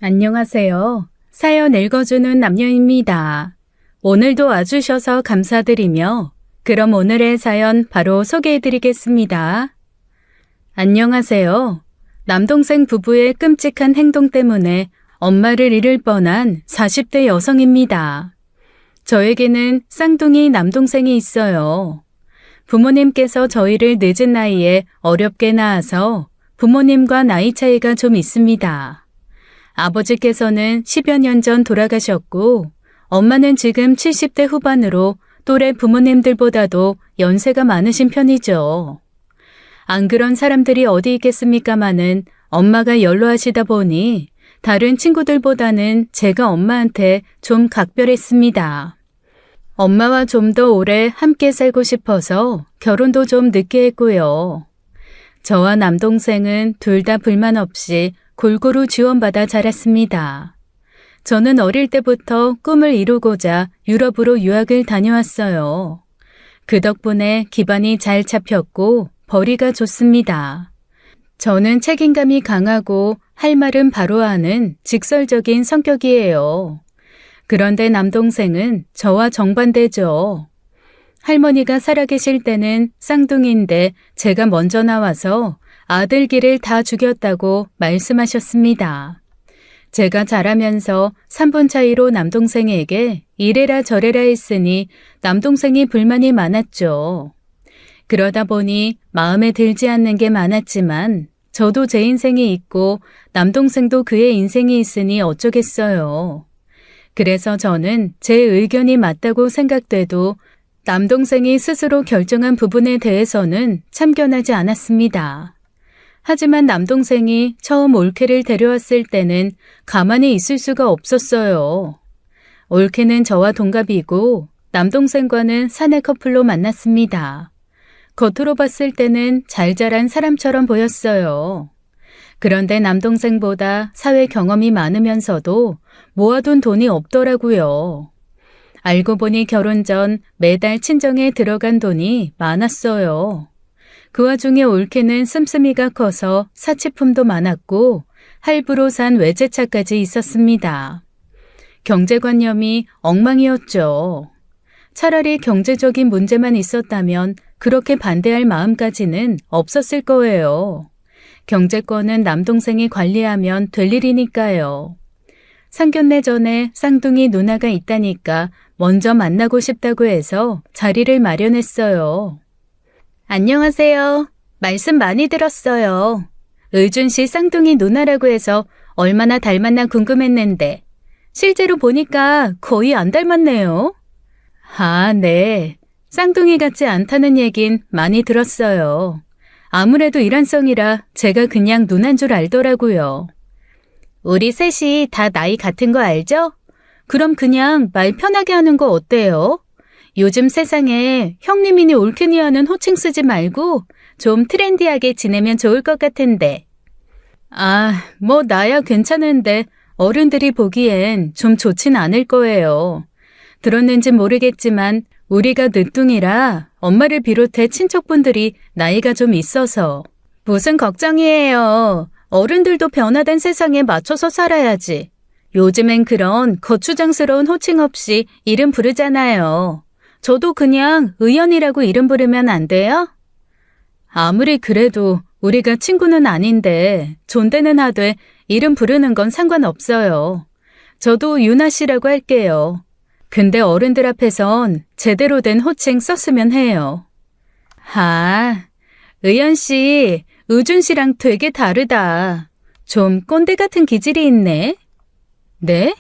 안녕하세요. 사연 읽어주는 남녀입니다. 오늘도 와주셔서 감사드리며 그럼 오늘의 사연 바로 소개해드리겠습니다. 안녕하세요. 남동생 부부의 끔찍한 행동 때문에 엄마를 잃을 뻔한 40대 여성입니다. 저에게는 쌍둥이 남동생이 있어요. 부모님께서 저희를 늦은 나이에 어렵게 낳아서 부모님과 나이 차이가 좀 있습니다. 아버지께서는 10여 년 전 돌아가셨고 엄마는 지금 70대 후반으로 또래 부모님들보다도 연세가 많으신 편이죠. 안 그런 사람들이 어디 있겠습니까마는 엄마가 연로하시다 보니 다른 친구들보다는 제가 엄마한테 좀 각별했습니다. 엄마와 좀 더 오래 함께 살고 싶어서 결혼도 좀 늦게 했고요. 저와 남동생은 둘 다 불만 없이 골고루 지원받아 자랐습니다. 저는 어릴 때부터 꿈을 이루고자 유럽으로 유학을 다녀왔어요. 그 덕분에 기반이 잘 잡혔고 벌이가 좋습니다. 저는 책임감이 강하고 할 말은 바로 하는 직설적인 성격이에요. 그런데 남동생은 저와 정반대죠. 할머니가 살아계실 때는 쌍둥이인데 제가 먼저 나와서 아들기를 다 죽였다고 말씀하셨습니다. 제가 자라면서 3분 차이로 남동생에게 이래라 저래라 했으니 남동생이 불만이 많았죠. 그러다 보니 마음에 들지 않는 게 많았지만 저도 제 인생이 있고 남동생도 그의 인생이 있으니 어쩌겠어요. 그래서 저는 제 의견이 맞다고 생각돼도 남동생이 스스로 결정한 부분에 대해서는 참견하지 않았습니다. 하지만 남동생이 처음 올케를 데려왔을 때는 가만히 있을 수가 없었어요. 올케는 저와 동갑이고 남동생과는 사내 커플로 만났습니다. 겉으로 봤을 때는 잘 자란 사람처럼 보였어요. 그런데 남동생보다 사회 경험이 많으면서도 모아둔 돈이 없더라고요. 알고 보니 결혼 전 매달 친정에 들어간 돈이 많았어요. 그 와중에 올케는 씀씀이가 커서 사치품도 많았고 할부로 산 외제차까지 있었습니다. 경제관념이 엉망이었죠. 차라리 경제적인 문제만 있었다면 그렇게 반대할 마음까지는 없었을 거예요. 경제권은 남동생이 관리하면 될 일이니까요. 상견례 전에 쌍둥이 누나가 있다니까 먼저 만나고 싶다고 해서 자리를 마련했어요. 안녕하세요. 말씀 많이 들었어요. 의준 씨 쌍둥이 누나라고 해서 얼마나 닮았나 궁금했는데 실제로 보니까 거의 안 닮았네요. 아, 네. 쌍둥이 같지 않다는 얘긴 많이 들었어요. 아무래도 일란성이라 제가 그냥 누난 줄 알더라고요. 우리 셋이 다 나이 같은 거 알죠? 그럼 그냥 말 편하게 하는 거 어때요? 요즘 세상에 형님이니 올케니 하는 호칭 쓰지 말고 좀 트렌디하게 지내면 좋을 것 같은데. 아, 뭐 나야 괜찮은데 어른들이 보기엔 좀 좋진 않을 거예요. 들었는지 모르겠지만 우리가 늦둥이라 엄마를 비롯해 친척분들이 나이가 좀 있어서. 무슨 걱정이에요. 어른들도 변화된 세상에 맞춰서 살아야지. 요즘엔 그런 거추장스러운 호칭 없이 이름 부르잖아요. 저도 그냥 의연이라고 이름 부르면 안 돼요? 아무리 그래도 우리가 친구는 아닌데 존대는 하되 이름 부르는 건 상관없어요. 저도 유나 씨라고 할게요. 근데 어른들 앞에선 제대로 된 호칭 썼으면 해요. 아, 의연 씨, 의준 씨랑 되게 다르다. 좀 꼰대 같은 기질이 있네. 네?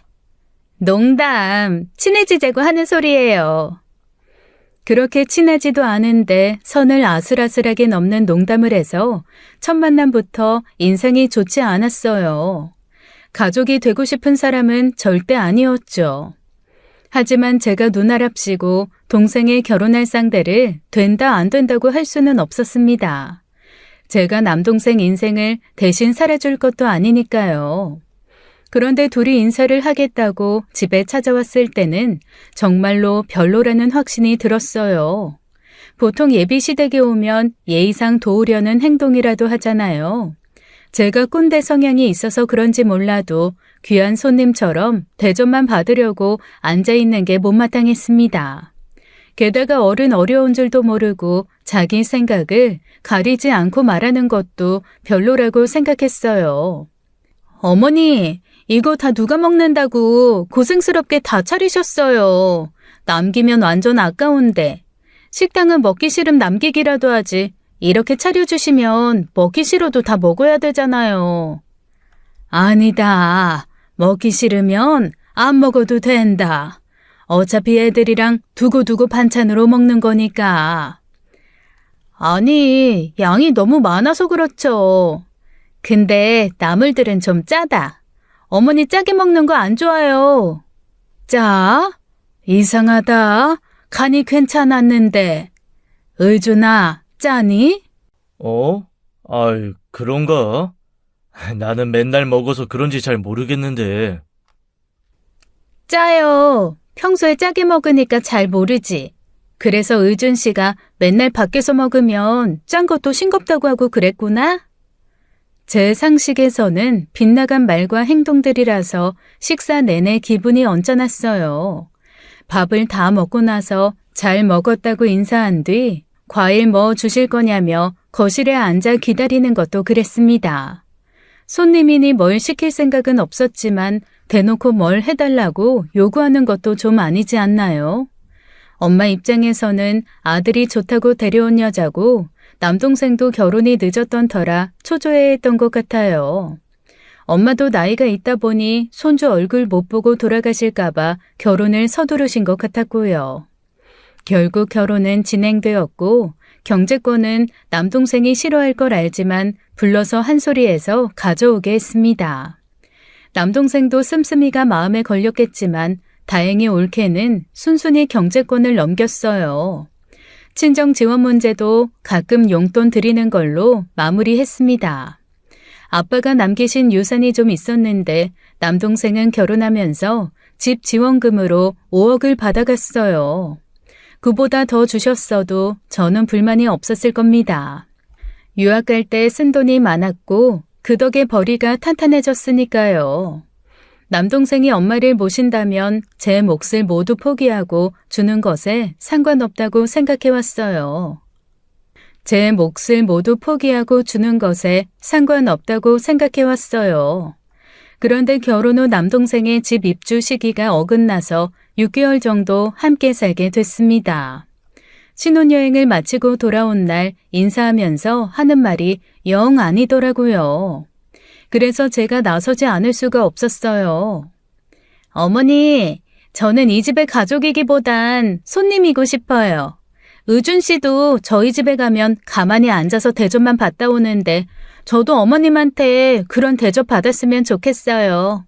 농담, 친해지자고 하는 소리예요. 그렇게 친하지도 않은데 선을 아슬아슬하게 넘는 농담을 해서 첫 만남부터 인상이 좋지 않았어요. 가족이 되고 싶은 사람은 절대 아니었죠. 하지만 제가 누나랍시고 동생의 결혼할 상대를 된다 안 된다고 할 수는 없었습니다. 제가 남동생 인생을 대신 살아줄 것도 아니니까요. 그런데 둘이 인사를 하겠다고 집에 찾아왔을 때는 정말로 별로라는 확신이 들었어요. 보통 예비시댁에 오면 예의상 도우려는 행동이라도 하잖아요. 제가 꼰대 성향이 있어서 그런지 몰라도 귀한 손님처럼 대접만 받으려고 앉아있는 게 못마땅했습니다. 게다가 어려운 줄도 모르고 자기 생각을 가리지 않고 말하는 것도 별로라고 생각했어요. 어머니, 이거 다 누가 먹는다고 고생스럽게 다 차리셨어요. 남기면 완전 아까운데. 식당은 먹기 싫음 남기기라도 하지. 이렇게 차려주시면 먹기 싫어도 다 먹어야 되잖아요. 아니다. 먹기 싫으면 안 먹어도 된다. 어차피 애들이랑 두고두고 반찬으로 먹는 거니까. 아니, 양이 너무 많아서 그렇죠. 근데 나물들은 좀 짜다. 어머니 짜게 먹는 거 안 좋아요. 짜? 이상하다. 간이 괜찮았는데. 의준아, 짜니? 아이, 그런가? 나는 맨날 먹어서 그런지 잘 모르겠는데. 짜요. 평소에 짜게 먹으니까 잘 모르지. 그래서 의준 씨가 맨날 밖에서 먹으면 짠 것도 싱겁다고 하고 그랬구나? 제 상식에서는 빗나간 말과 행동들이라서 식사 내내 기분이 언짢았어요. 밥을 다 먹고 나서 잘 먹었다고 인사한 뒤 과일 뭐 주실 거냐며 거실에 앉아 기다리는 것도 그랬습니다. 손님이니 뭘 시킬 생각은 없었지만 대놓고 뭘 해달라고 요구하는 것도 좀 아니지 않나요? 엄마 입장에서는 아들이 좋다고 데려온 여자고 남동생도 결혼이 늦었던 터라 초조해했던 것 같아요. 엄마도 나이가 있다 보니 손주 얼굴 못 보고 돌아가실까봐 결혼을 서두르신 것 같았고요. 결국 결혼은 진행되었고 경제권은 남동생이 싫어할 걸 알지만 불러서 한 소리해서 가져오게 했습니다. 남동생도 씀씀이가 마음에 걸렸겠지만 다행히 올케는 순순히 경제권을 넘겼어요. 친정 지원 문제도 가끔 용돈 드리는 걸로 마무리했습니다. 아빠가 남기신 유산이 좀 있었는데 남동생은 결혼하면서 집 지원금으로 5억을 받아갔어요. 그보다 더 주셨어도 저는 불만이 없었을 겁니다. 유학 갈 때 쓴 돈이 많았고 그 덕에 벌이가 탄탄해졌으니까요. 남동생이 엄마를 모신다면 제 몫을 모두 포기하고 주는 것에 상관없다고 생각해왔어요. 제 몫을 모두 포기하고 주는 것에 상관없다고 생각해왔어요. 그런데 결혼 후 남동생의 집 입주 시기가 어긋나서 6개월 정도 함께 살게 됐습니다. 신혼여행을 마치고 돌아온 날 인사하면서 하는 말이 영 아니더라고요. 그래서 제가 나서지 않을 수가 없었어요. 어머니, 저는 이 집의 가족이기보단 손님이고 싶어요. 의준 씨도 저희 집에 가면 가만히 앉아서 대접만 받다 오는데 저도 어머님한테 그런 대접 받았으면 좋겠어요.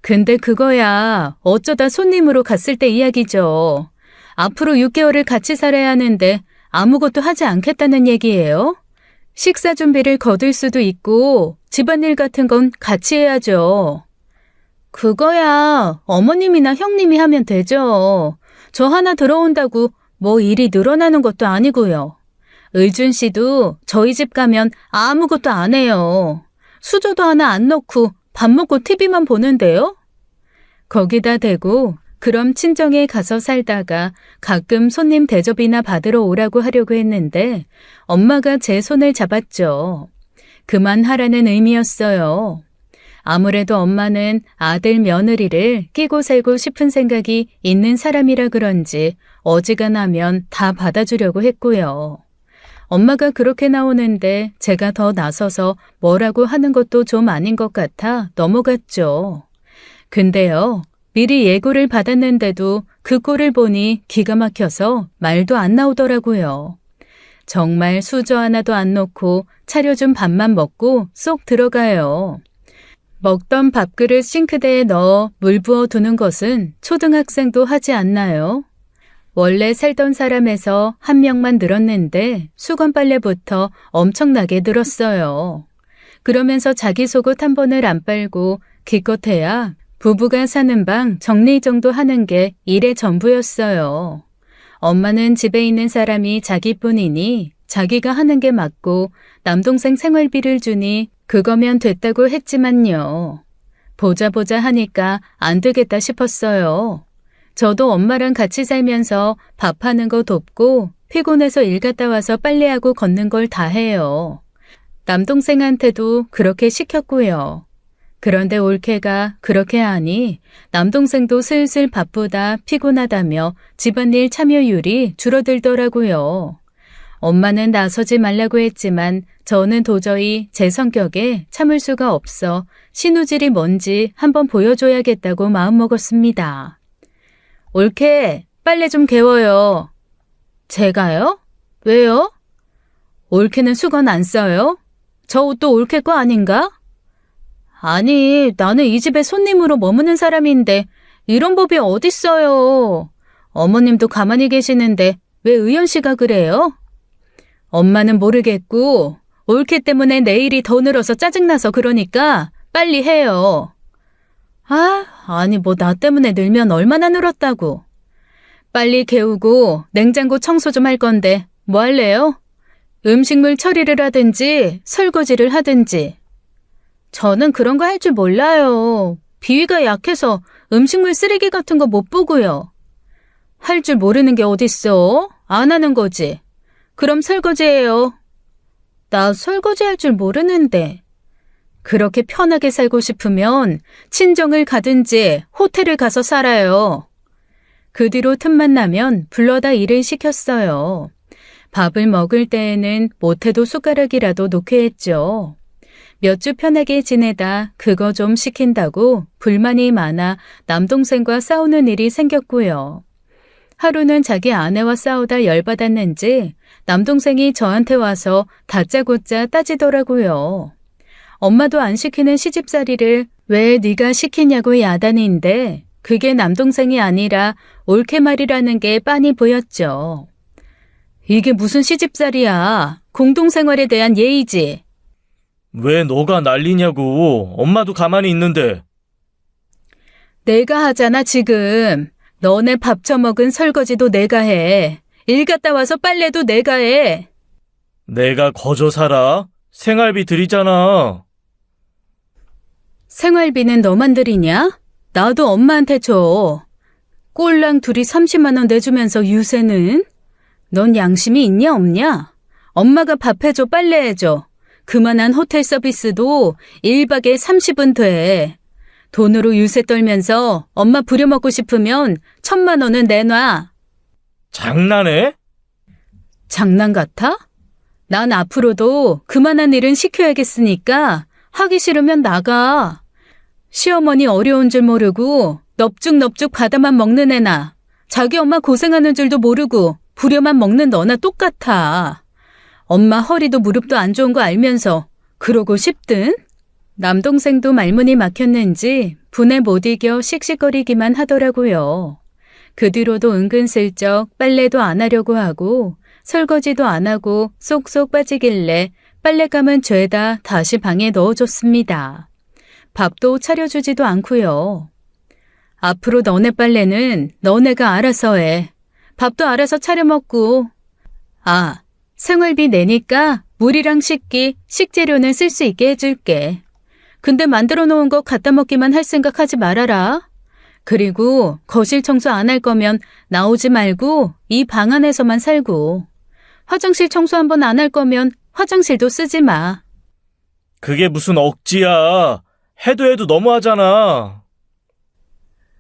근데 그거야 어쩌다 손님으로 갔을 때 이야기죠. 앞으로 6개월을 같이 살아야 하는데 아무것도 하지 않겠다는 얘기예요? 식사 준비를 거둘 수도 있고 집안일 같은 건 같이 해야죠. 그거야 어머님이나 형님이 하면 되죠. 저 하나 들어온다고 뭐 일이 늘어나는 것도 아니고요. 의준 씨도 저희 집 가면 아무것도 안 해요. 수저도 하나 안 넣고 밥 먹고 TV만 보는데요. 거기다 대고 그럼 친정에 가서 살다가 가끔 손님 대접이나 받으러 오라고 하려고 했는데 엄마가 제 손을 잡았죠. 그만하라는 의미였어요. 아무래도 엄마는 아들 며느리를 끼고 살고 싶은 생각이 있는 사람이라 그런지 어지간하면 다 받아주려고 했고요. 엄마가 그렇게 나오는데 제가 더 나서서 뭐라고 하는 것도 좀 아닌 것 같아 넘어갔죠. 근데요, 미리 예고를 받았는데도 그 꼴을 보니 기가 막혀서 말도 안 나오더라고요. 정말 수저 하나도 안 넣고 차려준 밥만 먹고 쏙 들어가요. 먹던 밥그릇 싱크대에 넣어 물 부어 두는 것은 초등학생도 하지 않나요? 원래 살던 사람에서 한 명만 늘었는데 수건 빨래부터 엄청나게 늘었어요. 그러면서 자기 속옷 한 번을 안 빨고 기껏해야 부부가 사는 방 정리 정도 하는 게 일의 전부였어요. 엄마는 집에 있는 사람이 자기뿐이니 자기가 하는 게 맞고 남동생 생활비를 주니 그거면 됐다고 했지만요. 보자 보자 하니까 안 되겠다 싶었어요. 저도 엄마랑 같이 살면서 밥하는 거 돕고 피곤해서 일 갔다 와서 빨래하고 걷는 걸 다 해요. 남동생한테도 그렇게 시켰고요. 그런데 올케가 그렇게 하니 남동생도 슬슬 바쁘다 피곤하다며 집안일 참여율이 줄어들더라고요. 엄마는 나서지 말라고 했지만 저는 도저히 제 성격에 참을 수가 없어 신우질이 뭔지 한번 보여줘야겠다고 마음먹었습니다. 올케, 빨래 좀 개워요. 제가요? 왜요? 올케는 수건 안 써요? 저 옷도 올케 거 아닌가? 아니, 나는 이 집에 손님으로 머무는 사람인데 이런 법이 어딨어요. 어머님도 가만히 계시는데 왜 의연 씨가 그래요? 엄마는 모르겠고 올케 때문에 내일이 더 늘어서 짜증나서 그러니까 빨리 해요. 아니 뭐 나 때문에 늘면 얼마나 늘었다고. 빨리 개우고 냉장고 청소 좀 할 건데 뭐 할래요? 음식물 처리를 하든지 설거지를 하든지. 저는 그런 거 할 줄 몰라요. 비위가 약해서 음식물 쓰레기 같은 거 못 보고요. 할 줄 모르는 게 어딨어? 안 하는 거지. 그럼 설거지해요. 나 설거지 할 줄 모르는데. 그렇게 편하게 살고 싶으면 친정을 가든지 호텔을 가서 살아요. 그 뒤로 틈만 나면 불러다 일을 시켰어요. 밥을 먹을 때에는 못해도 숟가락이라도 놓게 했죠. 몇 주 편하게 지내다 그거 좀 시킨다고 불만이 많아 남동생과 싸우는 일이 생겼고요. 하루는 자기 아내와 싸우다 열받았는지 남동생이 저한테 와서 다짜고짜 따지더라고요. 엄마도 안 시키는 시집살이를 왜 네가 시키냐고 야단인데 그게 남동생이 아니라 올케 말이라는 게 빤히 보였죠. 이게 무슨 시집살이야. 공동생활에 대한 예의지. 왜 너가 난리냐고. 엄마도 가만히 있는데. 내가 하잖아 지금. 너네 밥 처먹은 설거지도 내가 해. 일 갔다 와서 빨래도 내가 해. 내가 거저 살아? 생활비 드리잖아. 생활비는 너만 들이냐? 나도 엄마한테 줘. 꼴랑 둘이 30만 원 내주면서 유세는? 넌 양심이 있냐 없냐? 엄마가 밥 해줘 빨래 해줘. 그만한 호텔 서비스도 1박에 30은 돼. 돈으로 유세 떨면서 엄마 부려먹고 싶으면 1,000만 원은 내놔. 장난해? 장난 같아? 난 앞으로도 그만한 일은 시켜야겠으니까 하기 싫으면 나가. 시어머니 어려운 줄 모르고 넙죽넙죽 받아만 먹는 애나 자기 엄마 고생하는 줄도 모르고 부려만 먹는 너나 똑같아. 엄마 허리도 무릎도 안 좋은 거 알면서 그러고 싶든? 남동생도 말문이 막혔는지 분에 못 이겨 씩씩거리기만 하더라고요. 그 뒤로도 은근슬쩍 빨래도 안 하려고 하고 설거지도 안 하고 쏙쏙 빠지길래 빨랫감은 죄다 다시 방에 넣어줬습니다. 밥도 차려주지도 않고요. 앞으로 너네 빨래는 너네가 알아서 해. 밥도 알아서 차려 먹고. 생활비 내니까 물이랑 식기, 식재료는 쓸 수 있게 해줄게. 근데 만들어 놓은 거 갖다 먹기만 할 생각 하지 말아라. 그리고 거실 청소 안 할 거면 나오지 말고 이 방 안에서만 살고. 화장실 청소 한번 안 할 거면 화장실도 쓰지 마. 그게 무슨 억지야. 해도 너무하잖아.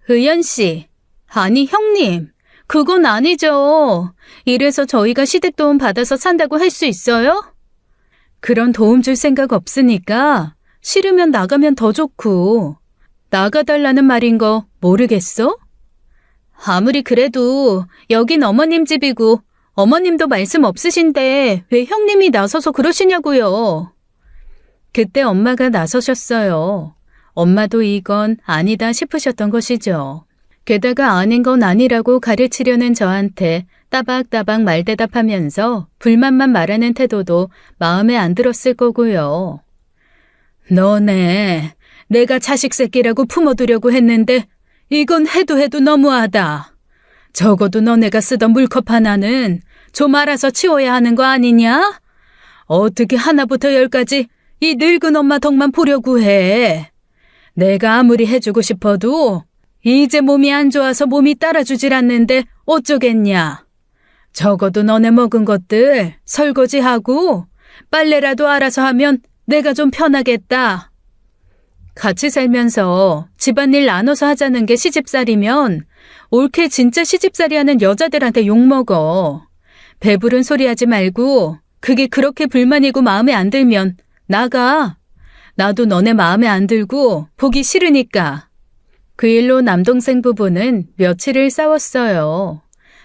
의연 씨, 아니 형님, 그건 아니죠. 이래서 저희가 시댁도움 받아서 산다고 할 수 있어요? 그런 도움 줄 생각 없으니까 싫으면 나가면 더 좋고 나가달라는 말인 거 모르겠어? 아무리 그래도 여긴 어머님 집이고 어머님도 말씀 없으신데 왜 형님이 나서서 그러시냐고요. 그때 엄마가 나서셨어요. 엄마도 이건 아니다 싶으셨던 것이죠. 게다가 아닌 건 아니라고 가르치려는 저한테 따박따박 말대답하면서 불만만 말하는 태도도 마음에 안 들었을 거고요. 너네, 내가 자식 새끼라고 품어두려고 했는데 이건 해도 너무하다. 적어도 너네가 쓰던 물컵 하나는 좀 알아서 치워야 하는 거 아니냐? 어떻게 하나부터 열까지 이 늙은 엄마 덕만 보려고 해. 내가 아무리 해주고 싶어도 이제 몸이 안 좋아서 몸이 따라주질 않는데 어쩌겠냐. 적어도 너네 먹은 것들 설거지하고 빨래라도 알아서 하면 내가 좀 편하겠다. 같이 살면서 집안일 나눠서 하자는 게 시집살이면 옳게 진짜 시집살이 하는 여자들한테 욕먹어. 배부른 소리 하지 말고 그게 그렇게 불만이고 마음에 안 들면 나가. 나도 너네 마음에 안 들고 보기 싫으니까. 그 일로 남동생 부부는 며칠을 싸웠어요.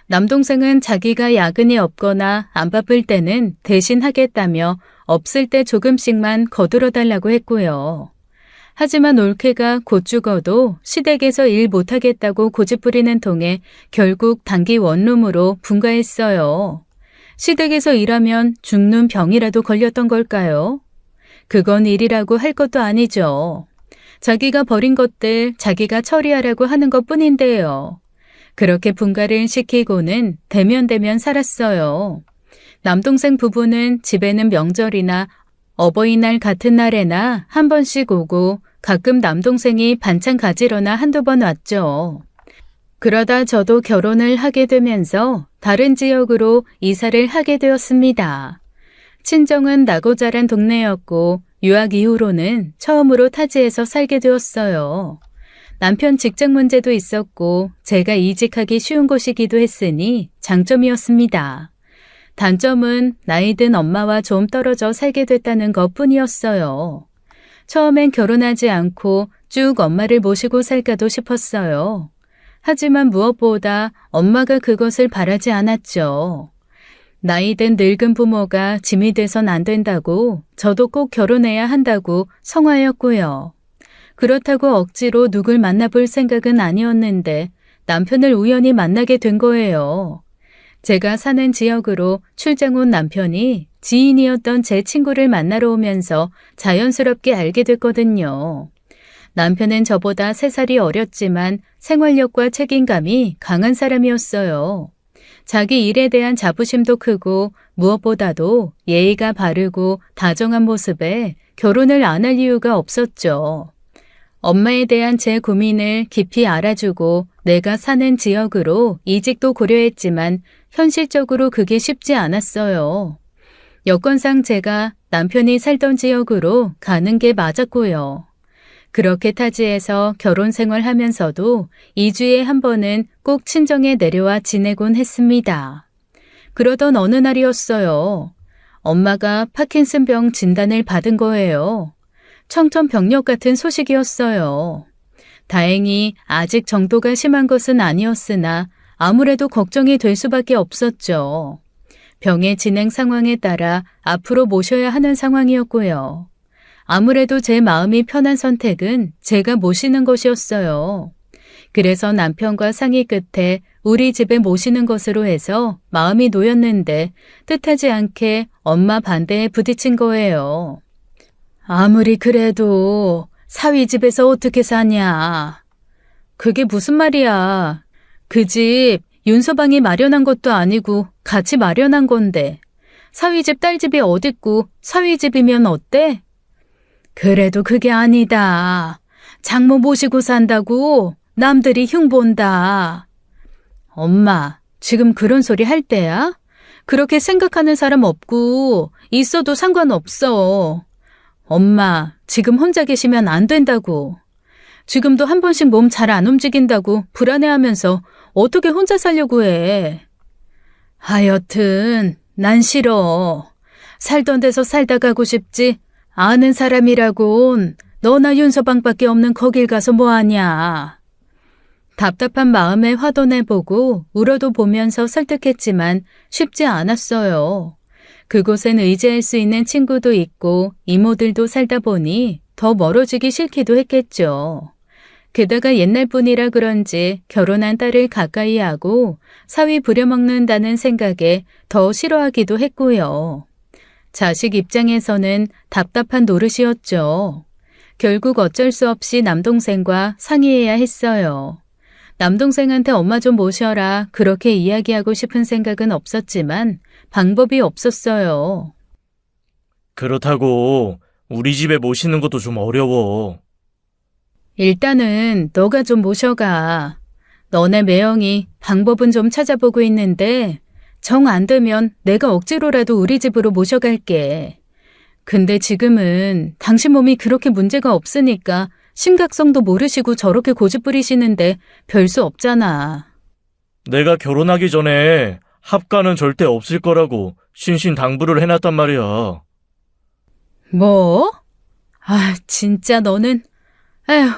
남동생은 자기가 야근이 없거나 안 바쁠 때는 대신 하겠다며 없을 때 조금씩만 거들어달라고 했고요. 하지만 올케가 곧 죽어도 시댁에서 일 못하겠다고 고집부리는 통에 결국 단기 원룸으로 분가했어요. 시댁에서 일하면 죽는 병이라도 걸렸던 걸까요? 그건 일이라고 할 것도 아니죠. 자기가 버린 것들 자기가 처리하라고 하는 것뿐인데요. 그렇게 분가를 시키고는 대면대면 살았어요. 남동생 부부는 집에는 명절이나 어버이날 같은 날에나 한 번씩 오고 가끔 남동생이 반찬 가지러나 한두 번 왔죠. 그러다 저도 결혼을 하게 되면서 다른 지역으로 이사를 하게 되었습니다. 친정은 나고 자란 동네였고 유학 이후로는 처음으로 타지에서 살게 되었어요. 남편 직장 문제도 있었고 제가 이직하기 쉬운 곳이기도 했으니 장점이었습니다. 단점은 나이 든 엄마와 좀 떨어져 살게 됐다는 것뿐이었어요. 처음엔 결혼하지 않고 쭉 엄마를 모시고 살까도 싶었어요. 하지만 무엇보다 엄마가 그것을 바라지 않았죠. 나이 든 늙은 부모가 짐이 돼선 안 된다고 저도 꼭 결혼해야 한다고 성화였고요. 그렇다고 억지로 누굴 만나볼 생각은 아니었는데 남편을 우연히 만나게 된 거예요. 제가 사는 지역으로 출장 온 남편이 지인이었던 제 친구를 만나러 오면서 자연스럽게 알게 됐거든요. 남편은 저보다 3살이 어렸지만 생활력과 책임감이 강한 사람이었어요. 자기 일에 대한 자부심도 크고 무엇보다도 예의가 바르고 다정한 모습에 결혼을 안 할 이유가 없었죠. 엄마에 대한 제 고민을 깊이 알아주고 내가 사는 지역으로 이직도 고려했지만 현실적으로 그게 쉽지 않았어요. 여건상 제가 남편이 살던 지역으로 가는 게 맞았고요. 그렇게 타지에서 결혼 생활하면서도 2주에 한 번은 꼭 친정에 내려와 지내곤 했습니다. 그러던 어느 날이었어요. 엄마가 파킨슨병 진단을 받은 거예요. 청천벽력 같은 소식이었어요. 다행히 아직 정도가 심한 것은 아니었으나 아무래도 걱정이 될 수밖에 없었죠. 병의 진행 상황에 따라 앞으로 모셔야 하는 상황이었고요. 아무래도 제 마음이 편한 선택은 제가 모시는 것이었어요. 그래서 남편과 상의 끝에 우리 집에 모시는 것으로 해서 마음이 놓였는데 뜻하지 않게 엄마 반대에 부딪힌 거예요. 아무리 그래도 사위 집에서 어떻게 사냐. 그게 무슨 말이야. 그 집 윤서방이 마련한 것도 아니고 같이 마련한 건데 사위 집 딸 집이 어딨고 사위 집이면 어때? 그래도 그게 아니다. 장모 모시고 산다고 남들이 흉본다. 엄마, 지금 그런 소리 할 때야? 그렇게 생각하는 사람 없고 있어도 상관없어. 엄마, 지금 혼자 계시면 안 된다고. 지금도 한 번씩 몸 잘 안 움직인다고 불안해하면서 어떻게 혼자 살려고 해. 하여튼 난 싫어. 살던 데서 살다 가고 싶지. 아는 사람이라곤 너나 윤서방밖에 없는 거길 가서 뭐하냐. 답답한 마음에 화도 내보고 울어도 보면서 설득했지만 쉽지 않았어요. 그곳엔 의지할 수 있는 친구도 있고 이모들도 살다 보니 더 멀어지기 싫기도 했겠죠. 게다가 옛날 분이라 그런지 결혼한 딸을 가까이 하고 사위 부려먹는다는 생각에 더 싫어하기도 했고요. 자식 입장에서는 답답한 노릇이었죠. 결국 어쩔 수 없이 남동생과 상의해야 했어요. 남동생한테 엄마 좀 모셔라 그렇게 이야기하고 싶은 생각은 없었지만 방법이 없었어요. 그렇다고 우리 집에 모시는 것도 좀 어려워. 일단은 너가 좀 모셔가. 너네 매형이 방법은 좀 찾아보고 있는데 정 안 되면 내가 억지로라도 우리 집으로 모셔갈게. 근데 지금은 당신 몸이 그렇게 문제가 없으니까 심각성도 모르시고 저렇게 고집 부리시는데 별 수 없잖아. 내가 결혼하기 전에 합가는 절대 없을 거라고 신신당부를 해놨단 말이야. 뭐? 아, 진짜 너는. 에휴,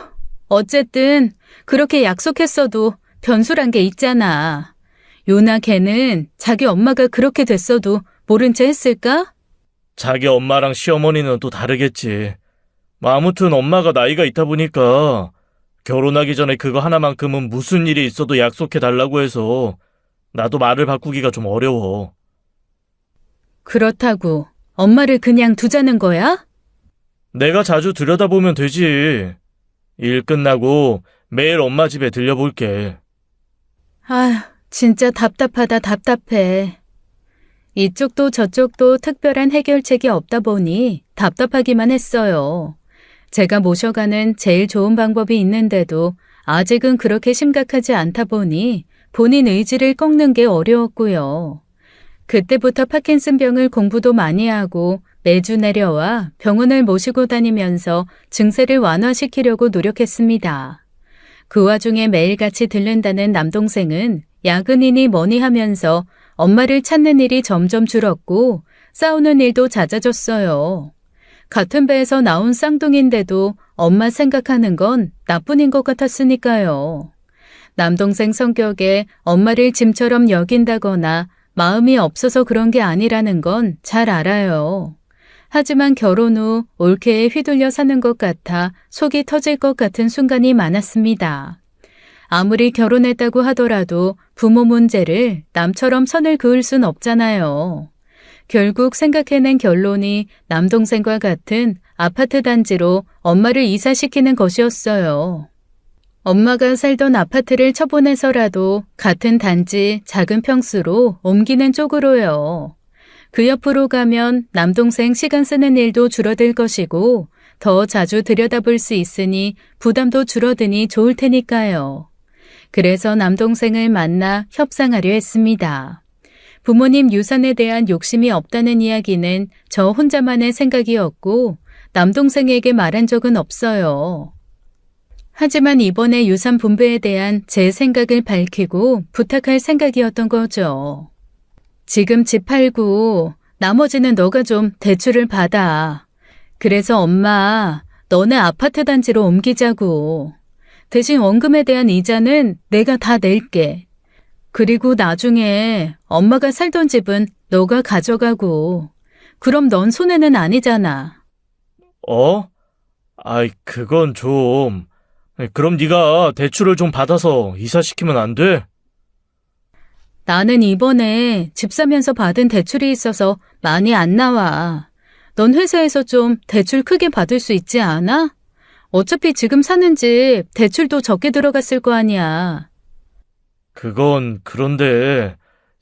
어쨌든 그렇게 약속했어도 변수란 게 있잖아. 요나 걔는 자기 엄마가 그렇게 됐어도 모른 채 했을까? 자기 엄마랑 시어머니는 또 다르겠지. 아무튼 엄마가 나이가 있다 보니까 결혼하기 전에 그거 하나만큼은 무슨 일이 있어도 약속해 달라고 해서 나도 말을 바꾸기가 좀 어려워. 그렇다고 엄마를 그냥 두자는 거야? 내가 자주 들여다보면 되지. 일 끝나고 매일 엄마 집에 들려볼게. 아휴, 진짜 답답하다 답답해. 이쪽도 저쪽도 특별한 해결책이 없다 보니 답답하기만 했어요. 제가 모셔가는 제일 좋은 방법이 있는데도 아직은 그렇게 심각하지 않다 보니 본인 의지를 꺾는 게 어려웠고요. 그때부터 파킨슨병을 공부도 많이 하고 매주 내려와 병원을 모시고 다니면서 증세를 완화시키려고 노력했습니다. 그 와중에 매일같이 들른다는 남동생은 야근이니 뭐니 하면서 엄마를 찾는 일이 점점 줄었고 싸우는 일도 잦아졌어요. 같은 배에서 나온 쌍둥이인데도 엄마 생각하는 건 나뿐인 것 같았으니까요. 남동생 성격에 엄마를 짐처럼 여긴다거나 마음이 없어서 그런 게 아니라는 건 잘 알아요. 하지만 결혼 후 올케에 휘둘려 사는 것 같아 속이 터질 것 같은 순간이 많았습니다. 아무리 결혼했다고 하더라도 부모 문제를 남처럼 선을 그을 순 없잖아요. 결국 생각해낸 결론이 남동생과 같은 아파트 단지로 엄마를 이사시키는 것이었어요. 엄마가 살던 아파트를 처분해서라도 같은 단지 작은 평수로 옮기는 쪽으로요. 그 옆으로 가면 남동생 시간 쓰는 일도 줄어들 것이고 더 자주 들여다볼 수 있으니 부담도 줄어드니 좋을 테니까요. 그래서 남동생을 만나 협상하려 했습니다. 부모님 유산에 대한 욕심이 없다는 이야기는 저 혼자만의 생각이었고 남동생에게 말한 적은 없어요. 하지만 이번에 유산 분배에 대한 제 생각을 밝히고 부탁할 생각이었던 거죠. 지금 집 팔고 나머지는 너가 좀 대출을 받아. 그래서 엄마, 너네 아파트 단지로 옮기자고. 대신 원금에 대한 이자는 내가 다 낼게. 그리고 나중에 엄마가 살던 집은 너가 가져가고. 그럼 넌 손해는 아니잖아. 어? 아이, 그건 좀... 그럼 네가 대출을 좀 받아서 이사시키면 안 돼? 나는 이번에 집 사면서 받은 대출이 있어서 많이 안 나와. 넌 회사에서 좀 대출 크게 받을 수 있지 않아? 어차피 지금 사는 집 대출도 적게 들어갔을 거 아니야. 그건 그런데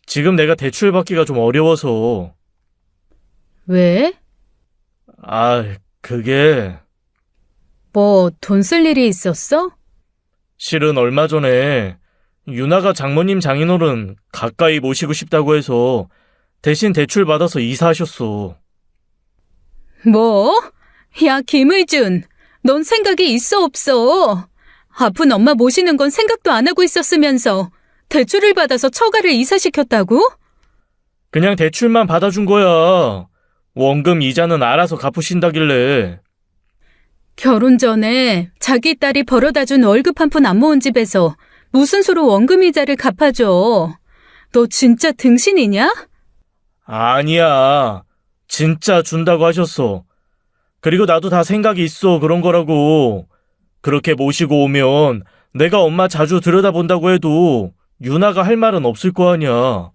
지금 내가 대출 받기가 좀 어려워서. 왜? 그게 뭐 돈 쓸 일이 있었어? 실은 얼마 전에 유나가 장모님 장인어른 가까이 모시고 싶다고 해서 대신 대출 받아서 이사하셨어. 뭐? 야, 김의준, 넌 생각이 있어 없어? 아픈 엄마 모시는 건 생각도 안 하고 있었으면서 대출을 받아서 처가를 이사시켰다고? 그냥 대출만 받아준 거야. 원금 이자는 알아서 갚으신다길래. 결혼 전에 자기 딸이 벌어다 준 월급 한 푼 안 모은 집에서 무슨 수로 원금 이자를 갚아줘. 너 진짜 등신이냐? 아니야. 진짜 준다고 하셨어. 그리고 나도 다 생각이 있어 그런 거라고. 그렇게 모시고 오면 내가 엄마 자주 들여다본다고 해도 유나가 할 말은 없을 거 아니야.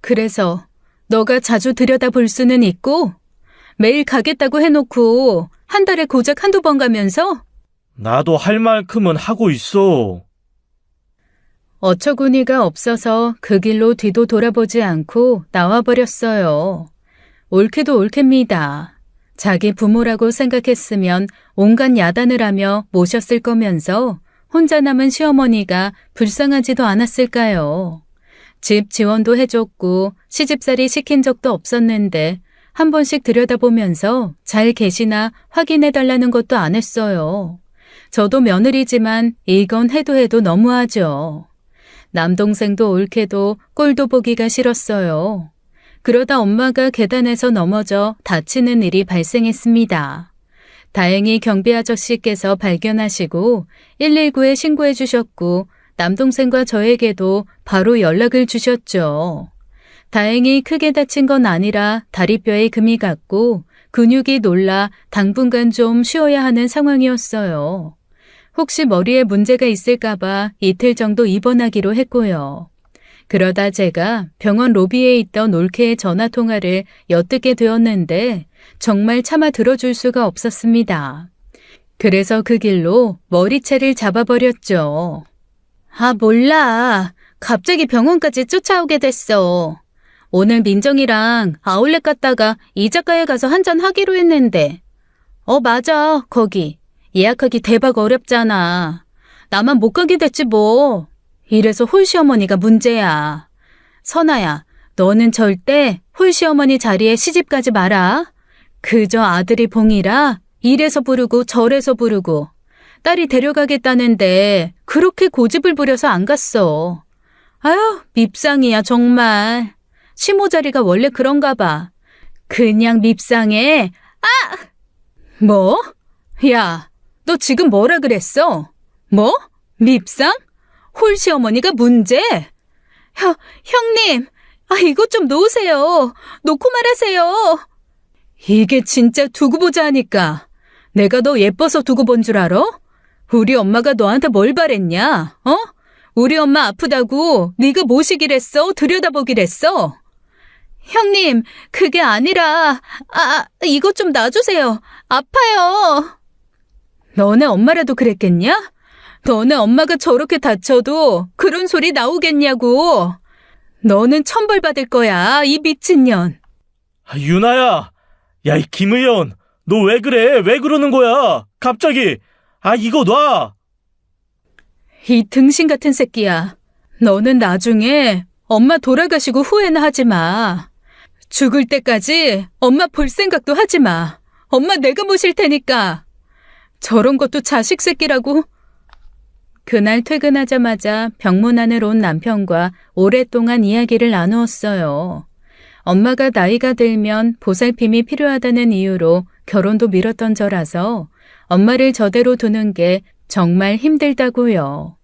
그래서 너가 자주 들여다볼 수는 있고 매일 가겠다고 해놓고 한 달에 고작 한두 번 가면서? 나도 할 만큼은 하고 있어. 어처구니가 없어서 그 길로 뒤도 돌아보지 않고 나와버렸어요. 옳게도 옳겠습니다. 자기 부모라고 생각했으면 온갖 야단을 하며 모셨을 거면서 혼자 남은 시어머니가 불쌍하지도 않았을까요? 집 지원도 해줬고 시집살이 시킨 적도 없었는데 한 번씩 들여다보면서 잘 계시나 확인해달라는 것도 안 했어요. 저도 며느리지만 이건 해도 너무하죠. 남동생도 옳게도 꼴도 보기가 싫었어요. 그러다 엄마가 계단에서 넘어져 다치는 일이 발생했습니다. 다행히 경비 아저씨께서 발견하시고 119에 신고해 주셨고 남동생과 저에게도 바로 연락을 주셨죠. 다행히 크게 다친 건 아니라 다리뼈에 금이 갔고 근육이 놀라 당분간 좀 쉬어야 하는 상황이었어요. 혹시 머리에 문제가 있을까봐 이틀 정도 입원하기로 했고요. 그러다 제가 병원 로비에 있던 올케의 전화 통화를 엿듣게 되었는데 정말 차마 들어줄 수가 없었습니다. 그래서 그 길로 머리채를 잡아버렸죠. 아, 몰라. 갑자기 병원까지 쫓아오게 됐어. 오늘 민정이랑 아울렛 갔다가 이자카야 가서 한잔 하기로 했는데. 맞아. 거기. 예약하기 대박 어렵잖아. 나만 못 가게 됐지 뭐. 이래서 홀시어머니가 문제야. 선아야, 너는 절대 홀시어머니 자리에 시집가지 마라. 그저 아들이 봉이라 이래서 부르고 저래서 부르고. 딸이 데려가겠다는데 그렇게 고집을 부려서 안 갔어. 아유, 밉상이야 정말. 시모 자리가 원래 그런가 봐. 그냥 밉상해. 아! 뭐? 야, 너 지금 뭐라 그랬어? 뭐? 밉상? 홀시어머니가 문제? 형님, 이것 좀 놓으세요. 놓고 말하세요. 이게 진짜 두고 보자 하니까. 내가 너 예뻐서 두고 본 줄 알아? 우리 엄마가 너한테 뭘 바랬냐? 우리 엄마 아프다고 네가 모시기랬어? 들여다보기랬어? 형님, 그게 아니라, 이것 좀 놔주세요. 아파요. 너네 엄마라도 그랬겠냐? 너네 엄마가 저렇게 다쳐도 그런 소리 나오겠냐고. 너는 천벌 받을 거야, 이 미친년. 유나야! 야, 이 김의원! 너 왜 그래? 왜 그러는 거야? 갑자기! 이거 놔! 이 등신 같은 새끼야. 너는 나중에 엄마 돌아가시고 후회는 하지 마. 죽을 때까지 엄마 볼 생각도 하지 마. 엄마 내가 모실 테니까. 저런 것도 자식 새끼라고. 그날 퇴근하자마자 병문안을 온 남편과 오랫동안 이야기를 나누었어요. 엄마가 나이가 들면 보살핌이 필요하다는 이유로 결혼도 미뤘던 저라서 엄마를 저대로 두는 게 정말 힘들다고요.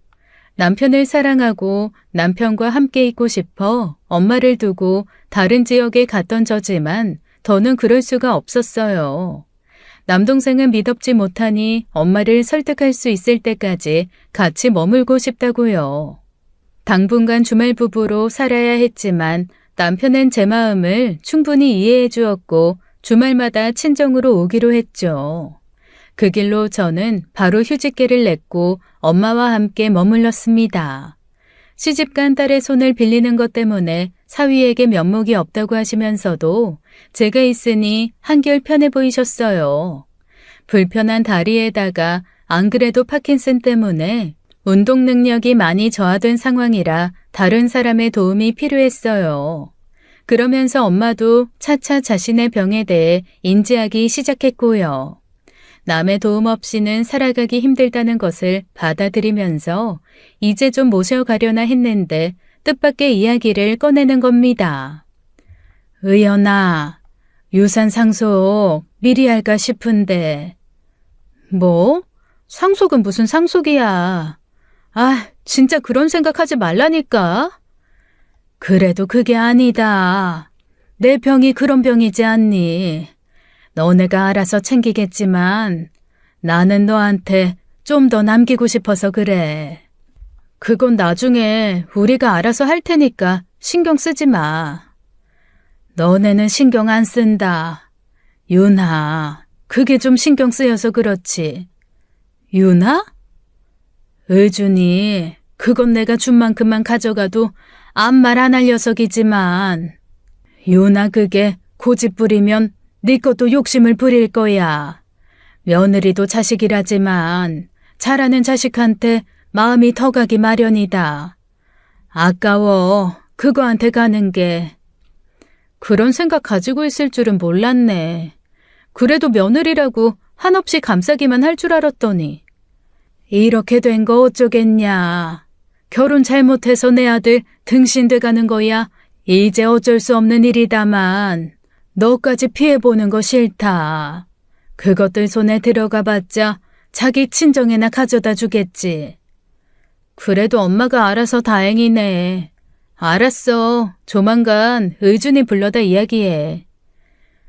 남편을 사랑하고 남편과 함께 있고 싶어 엄마를 두고 다른 지역에 갔던 저지만 더는 그럴 수가 없었어요. 남동생은 믿업지 못하니 엄마를 설득할 수 있을 때까지 같이 머물고 싶다고요. 당분간 주말 부부로 살아야 했지만 남편은 제 마음을 충분히 이해해 주었고 주말마다 친정으로 오기로 했죠. 그 길로 저는 바로 휴직계를 냈고 엄마와 함께 머물렀습니다. 시집간 딸의 손을 빌리는 것 때문에 사위에게 면목이 없다고 하시면서도 제가 있으니 한결 편해 보이셨어요. 불편한 다리에다가 안 그래도 파킨슨 때문에 운동 능력이 많이 저하된 상황이라 다른 사람의 도움이 필요했어요. 그러면서 엄마도 차차 자신의 병에 대해 인지하기 시작했고요. 남의 도움 없이는 살아가기 힘들다는 것을 받아들이면서 이제 좀 모셔가려나 했는데 뜻밖의 이야기를 꺼내는 겁니다. 의연아, 유산 상속 미리 할까 싶은데. 뭐? 상속은 무슨 상속이야. 진짜 그런 생각하지 말라니까. 그래도 그게 아니다. 내 병이 그런 병이지 않니? 너네가 알아서 챙기겠지만 나는 너한테 좀 더 남기고 싶어서 그래. 그건 나중에 우리가 알아서 할 테니까 신경 쓰지 마. 너네는 신경 안 쓴다. 유나, 그게 좀 신경 쓰여서 그렇지. 유나? 의준이, 그건 내가 준 만큼만 가져가도 아무 말 안 할 녀석이지만 유나 그게 고집 부리면 네 것도 욕심을 부릴 거야. 며느리도 자식이라지만 잘하는 자식한테 마음이 더 가기 마련이다. 아까워, 그거한테 가는 게. 그런 생각 가지고 있을 줄은 몰랐네. 그래도 며느리라고 한없이 감싸기만 할 줄 알았더니. 이렇게 된 거 어쩌겠냐. 결혼 잘못해서 내 아들 등신돼 가는 거야. 이제 어쩔 수 없는 일이다만 너까지 피해보는 거 싫다. 그것들 손에 들어가봤자 자기 친정에나 가져다 주겠지. 그래도 엄마가 알아서 다행이네. 알았어. 조만간 의준이 불러다 이야기해.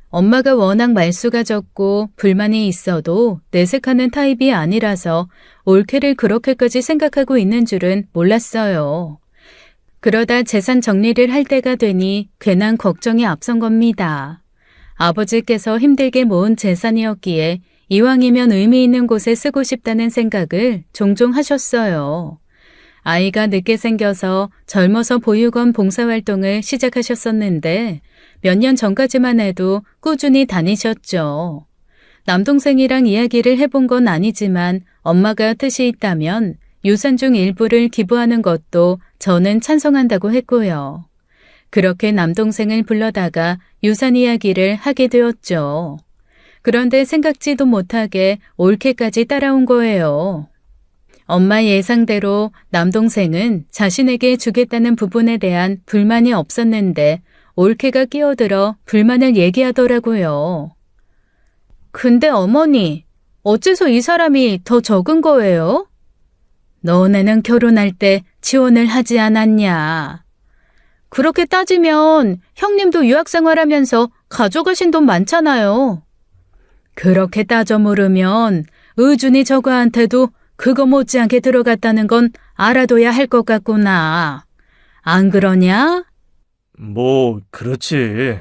엄마가 워낙 말수가 적고 불만이 있어도 내색하는 타입이 아니라서 올케를 그렇게까지 생각하고 있는 줄은 몰랐어요. 그러다 재산 정리를 할 때가 되니 괜한 걱정이 앞선 겁니다. 아버지께서 힘들게 모은 재산이었기에 이왕이면 의미 있는 곳에 쓰고 싶다는 생각을 종종 하셨어요. 아이가 늦게 생겨서 젊어서 보육원 봉사활동을 시작하셨었는데 몇 년 전까지만 해도 꾸준히 다니셨죠. 남동생이랑 이야기를 해본 건 아니지만 엄마가 뜻이 있다면 유산 중 일부를 기부하는 것도 저는 찬성한다고 했고요. 그렇게 남동생을 불러다가 유산 이야기를 하게 되었죠. 그런데 생각지도 못하게 올케까지 따라온 거예요. 엄마 예상대로 남동생은 자신에게 주겠다는 부분에 대한 불만이 없었는데 올케가 끼어들어 불만을 얘기하더라고요. 근데 어머니, 어째서 이 사람이 더 적은 거예요? 너네는 결혼할 때 지원을 하지 않았냐? 그렇게 따지면 형님도 유학생활하면서 가져가신 돈 많잖아요. 그렇게 따져 물으면 의준이 저거한테도 그거 못지않게 들어갔다는 건 알아둬야 할 것 같구나. 안 그러냐? 뭐, 그렇지.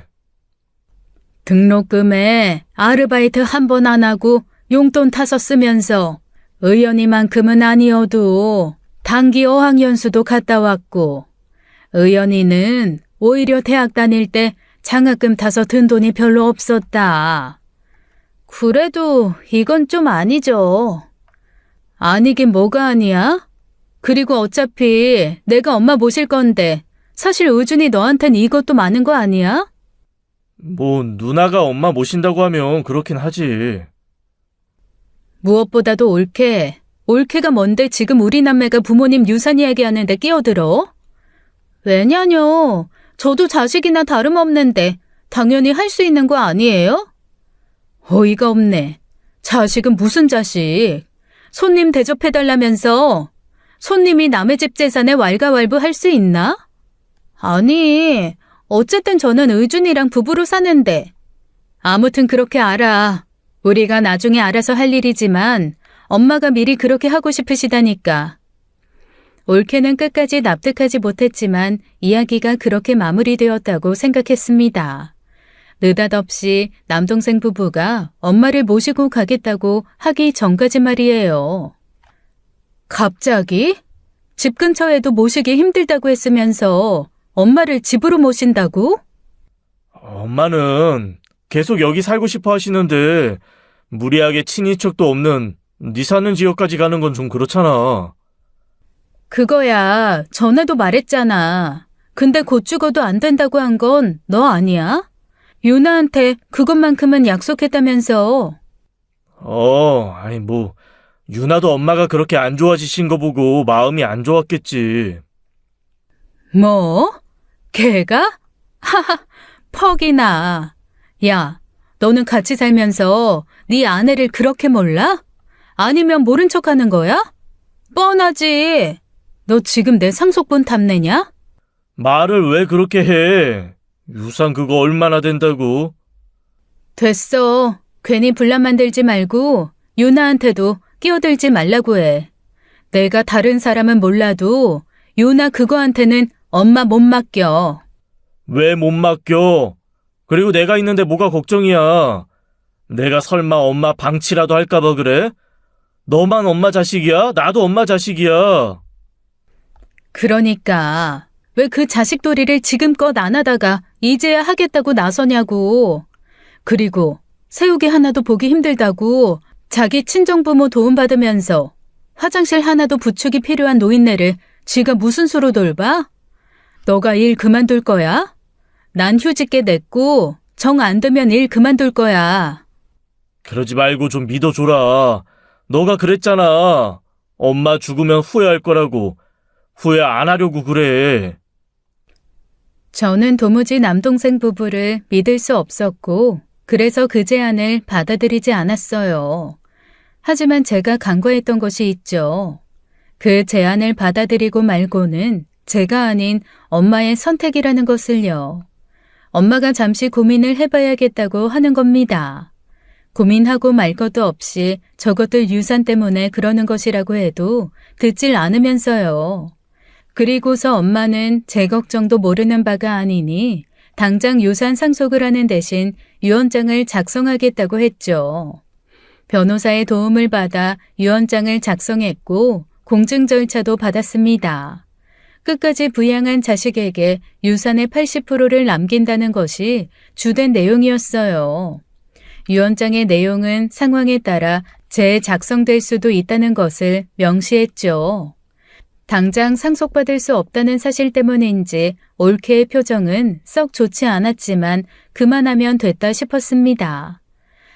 등록금에 아르바이트 한 번 안 하고 용돈 타서 쓰면서 의연이만큼은 아니어도 단기 어학연수도 갔다 왔고 의연이는 오히려 대학 다닐 때 장학금 타서 든 돈이 별로 없었다. 그래도 이건 좀 아니죠. 아니긴 뭐가 아니야? 그리고 어차피 내가 엄마 모실 건데 사실 의준이 너한텐 이것도 많은 거 아니야? 뭐, 누나가 엄마 모신다고 하면 그렇긴 하지. 무엇보다도 올케. 올케가 뭔데 지금 우리 남매가 부모님 유산 이야기하는데 끼어들어? 왜냐뇨. 저도 자식이나 다름없는데 당연히 할 수 있는 거 아니에요? 어이가 없네. 자식은 무슨 자식? 손님 대접해달라면서 손님이 남의 집 재산에 왈가왈부 할 수 있나? 아니, 어쨌든 저는 의준이랑 부부로 사는데. 아무튼 그렇게 알아. 우리가 나중에 알아서 할 일이지만 엄마가 미리 그렇게 하고 싶으시다니까. 올케는 끝까지 납득하지 못했지만 이야기가 그렇게 마무리되었다고 생각했습니다. 느닷없이 남동생 부부가 엄마를 모시고 가겠다고 하기 전까지 말이에요. 갑자기? 집 근처에도 모시기 힘들다고 했으면서 엄마를 집으로 모신다고? 엄마는 계속 여기 살고 싶어 하시는데 무리하게 친인척도 없는 네 사는 지역까지 가는 건 좀 그렇잖아. 그거야 전에도 말했잖아. 근데 곧 죽어도 안 된다고 한 건 너 아니야? 유나한테 그것만큼은 약속했다면서. 아니 뭐 유나도 엄마가 그렇게 안 좋아지신 거 보고 마음이 안 좋았겠지. 뭐? 걔가? 하하, 퍽이나. 야, 너는 같이 살면서 네 아내를 그렇게 몰라? 아니면 모른 척하는 거야? 뻔하지. 너 지금 내 상속분 탐내냐? 말을 왜 그렇게 해? 유산 그거 얼마나 된다고? 됐어. 괜히 분란 만들지 말고 유나한테도 끼어들지 말라고 해. 내가 다른 사람은 몰라도 유나 그거한테는 엄마 못 맡겨. 왜 못 맡겨? 그리고 내가 있는데 뭐가 걱정이야? 내가 설마 엄마 방치라도 할까봐 그래? 너만 엄마 자식이야? 나도 엄마 자식이야. 그러니까 왜 그 자식돌이를 지금껏 안 하다가 이제야 하겠다고 나서냐고. 그리고 세우기 하나도 보기 힘들다고 자기 친정부모 도움받으면서 화장실 하나도 부축이 필요한 노인네를 지가 무슨 수로 돌봐? 너가 일 그만둘 거야? 난 휴직계 냈고 정 안 되면 일 그만둘 거야. 그러지 말고 좀 믿어줘라. 너가 그랬잖아. 엄마 죽으면 후회할 거라고. 후회 안 하려고 그래. 저는 도무지 남동생 부부를 믿을 수 없었고 그래서 그 제안을 받아들이지 않았어요. 하지만 제가 간과했던 것이 있죠. 그 제안을 받아들이고 말고는 제가 아닌 엄마의 선택이라는 것을요. 엄마가 잠시 고민을 해봐야겠다고 하는 겁니다. 고민하고 말 것도 없이 저것들 유산 때문에 그러는 것이라고 해도 듣질 않으면서요. 그리고서 엄마는 제 걱정도 모르는 바가 아니니 당장 유산 상속을 하는 대신 유언장을 작성하겠다고 했죠. 변호사의 도움을 받아 유언장을 작성했고 공증 절차도 받았습니다. 끝까지 부양한 자식에게 유산의 80%를 남긴다는 것이 주된 내용이었어요. 유언장의 내용은 상황에 따라 재작성될 수도 있다는 것을 명시했죠. 당장 상속받을 수 없다는 사실 때문인지 올케의 표정은 썩 좋지 않았지만 그만하면 됐다 싶었습니다.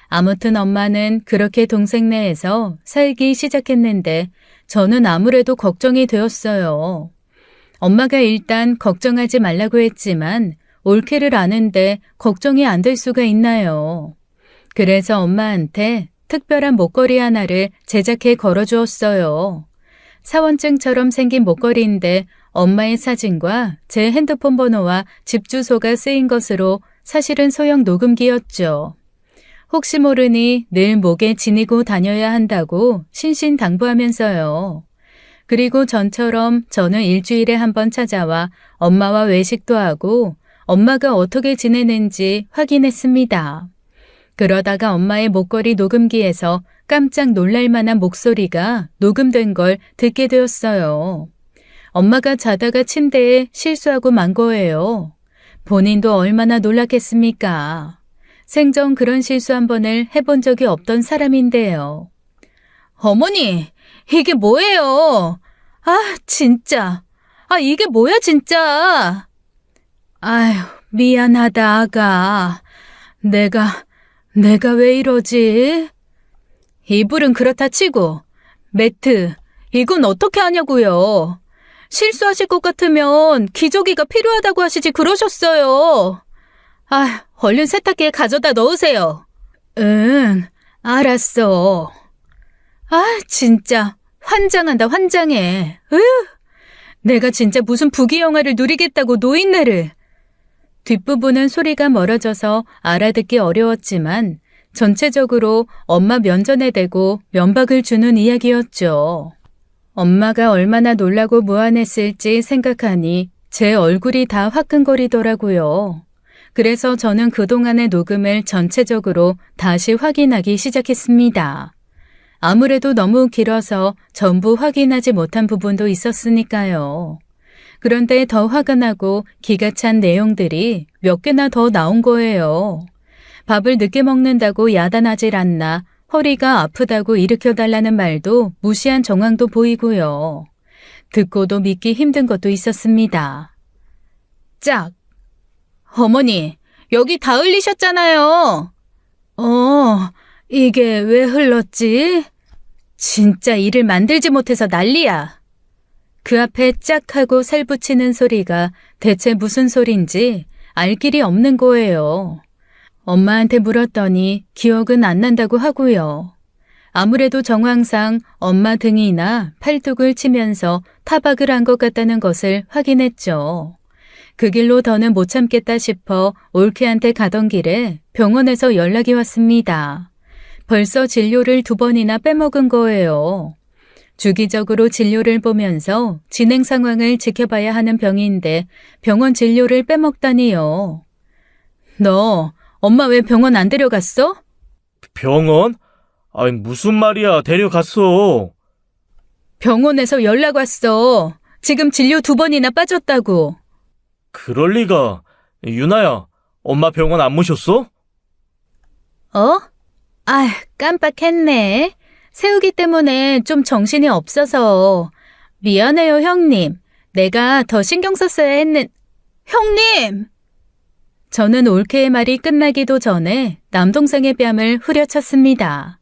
아무튼 엄마는 그렇게 동생네에서 살기 시작했는데 저는 아무래도 걱정이 되었어요. 엄마가 일단 걱정하지 말라고 했지만 올케를 아는데 걱정이 안 될 수가 있나요? 그래서 엄마한테 특별한 목걸이 하나를 제작해 걸어주었어요. 사원증처럼 생긴 목걸이인데 엄마의 사진과 제 핸드폰 번호와 집 주소가 쓰인 것으로 사실은 소형 녹음기였죠. 혹시 모르니 늘 목에 지니고 다녀야 한다고 신신당부하면서요. 그리고 전처럼 저는 일주일에 한 번 찾아와 엄마와 외식도 하고 엄마가 어떻게 지내는지 확인했습니다. 그러다가 엄마의 목걸이 녹음기에서 깜짝 놀랄 만한 목소리가 녹음된 걸 듣게 되었어요. 엄마가 자다가 침대에 실수하고 만 거예요. 본인도 얼마나 놀랐겠습니까? 생전 그런 실수 한 번을 해본 적이 없던 사람인데요. 어머니, 이게 뭐예요? 아, 진짜. 아, 이게 뭐야, 진짜. 아휴, 미안하다, 아가. 내가 왜 이러지? 이불은 그렇다 치고, 매트, 이건 어떻게 하냐고요? 실수하실 것 같으면 기저귀가 필요하다고 하시지 그러셨어요. 아, 얼른 세탁기에 가져다 넣으세요. 응, 알았어. 아, 진짜 환장한다, 환장해. 내가 진짜 무슨 부귀영화를 누리겠다고 노인네를. 뒷부분은 소리가 멀어져서 알아듣기 어려웠지만 전체적으로 엄마 면전에 대고 면박을 주는 이야기였죠. 엄마가 얼마나 놀라고 무안했을지 생각하니 제 얼굴이 다 화끈거리더라고요. 그래서 저는 그동안의 녹음을 전체적으로 다시 확인하기 시작했습니다. 아무래도 너무 길어서 전부 확인하지 못한 부분도 있었으니까요. 그런데 더 화가 나고 기가 찬 내용들이 몇 개나 더 나온 거예요. 밥을 늦게 먹는다고 야단하질 않나, 허리가 아프다고 일으켜달라는 말도 무시한 정황도 보이고요. 듣고도 믿기 힘든 것도 있었습니다. 짝! 어머니, 여기 다 흘리셨잖아요. 이게 왜 흘렀지? 진짜 일을 만들지 못해서 난리야. 그 앞에 짝 하고 살 붙이는 소리가 대체 무슨 소린지 알 길이 없는 거예요. 엄마한테 물었더니 기억은 안 난다고 하고요. 아무래도 정황상 엄마 등이나 팔뚝을 치면서 타박을 한 것 같다는 것을 확인했죠. 그 길로 더는 못 참겠다 싶어 올케한테 가던 길에 병원에서 연락이 왔습니다. 벌써 진료를 2번이나 빼먹은 거예요. 주기적으로 진료를 보면서 진행 상황을 지켜봐야 하는 병인데 병원 진료를 빼먹다니요. 너 엄마 왜 병원 안 데려갔어? 병원? 아니, 무슨 말이야. 데려갔어. 병원에서 연락 왔어. 지금 진료 2번이나 빠졌다고. 그럴 리가. 유나야, 엄마 병원 안 모셨어? 어? 아, 깜빡했네. 세우기 때문에 좀 정신이 없어서. 미안해요, 형님. 내가 더 신경 썼어야 형님! 저는 올케의 말이 끝나기도 전에 남동생의 뺨을 후려쳤습니다.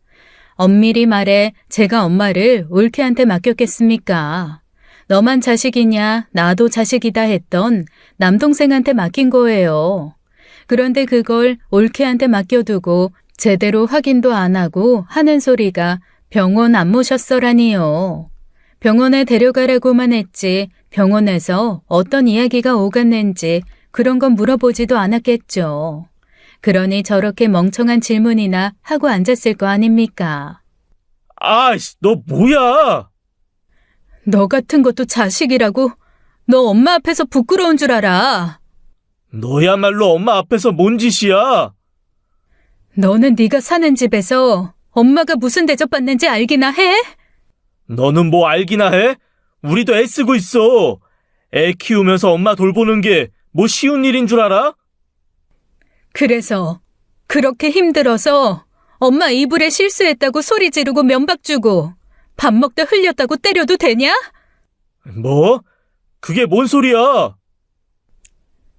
엄밀히 말해 제가 엄마를 올케한테 맡겼겠습니까? 너만 자식이냐, 나도 자식이다 했던 남동생한테 맡긴 거예요. 그런데 그걸 올케한테 맡겨두고 제대로 확인도 안 하고 하는 소리가 병원 안 모셨어라니요. 병원에 데려가라고만 했지 병원에서 어떤 이야기가 오갔는지 그런 건 물어보지도 않았겠죠. 그러니 저렇게 멍청한 질문이나 하고 앉았을 거 아닙니까? 아이씨, 너 뭐야? 너 같은 것도 자식이라고? 너 엄마 앞에서 부끄러운 줄 알아. 너야말로 엄마 앞에서 뭔 짓이야? 너는 네가 사는 집에서 엄마가 무슨 대접받는지 알기나 해? 너는 뭐 알기나 해? 우리도 애쓰고 있어. 애 키우면서 엄마 돌보는 게 뭐 쉬운 일인 줄 알아? 그래서 그렇게 힘들어서 엄마 이불에 실수했다고 소리 지르고 면박 주고 밥 먹다 흘렸다고 때려도 되냐? 뭐? 그게 뭔 소리야?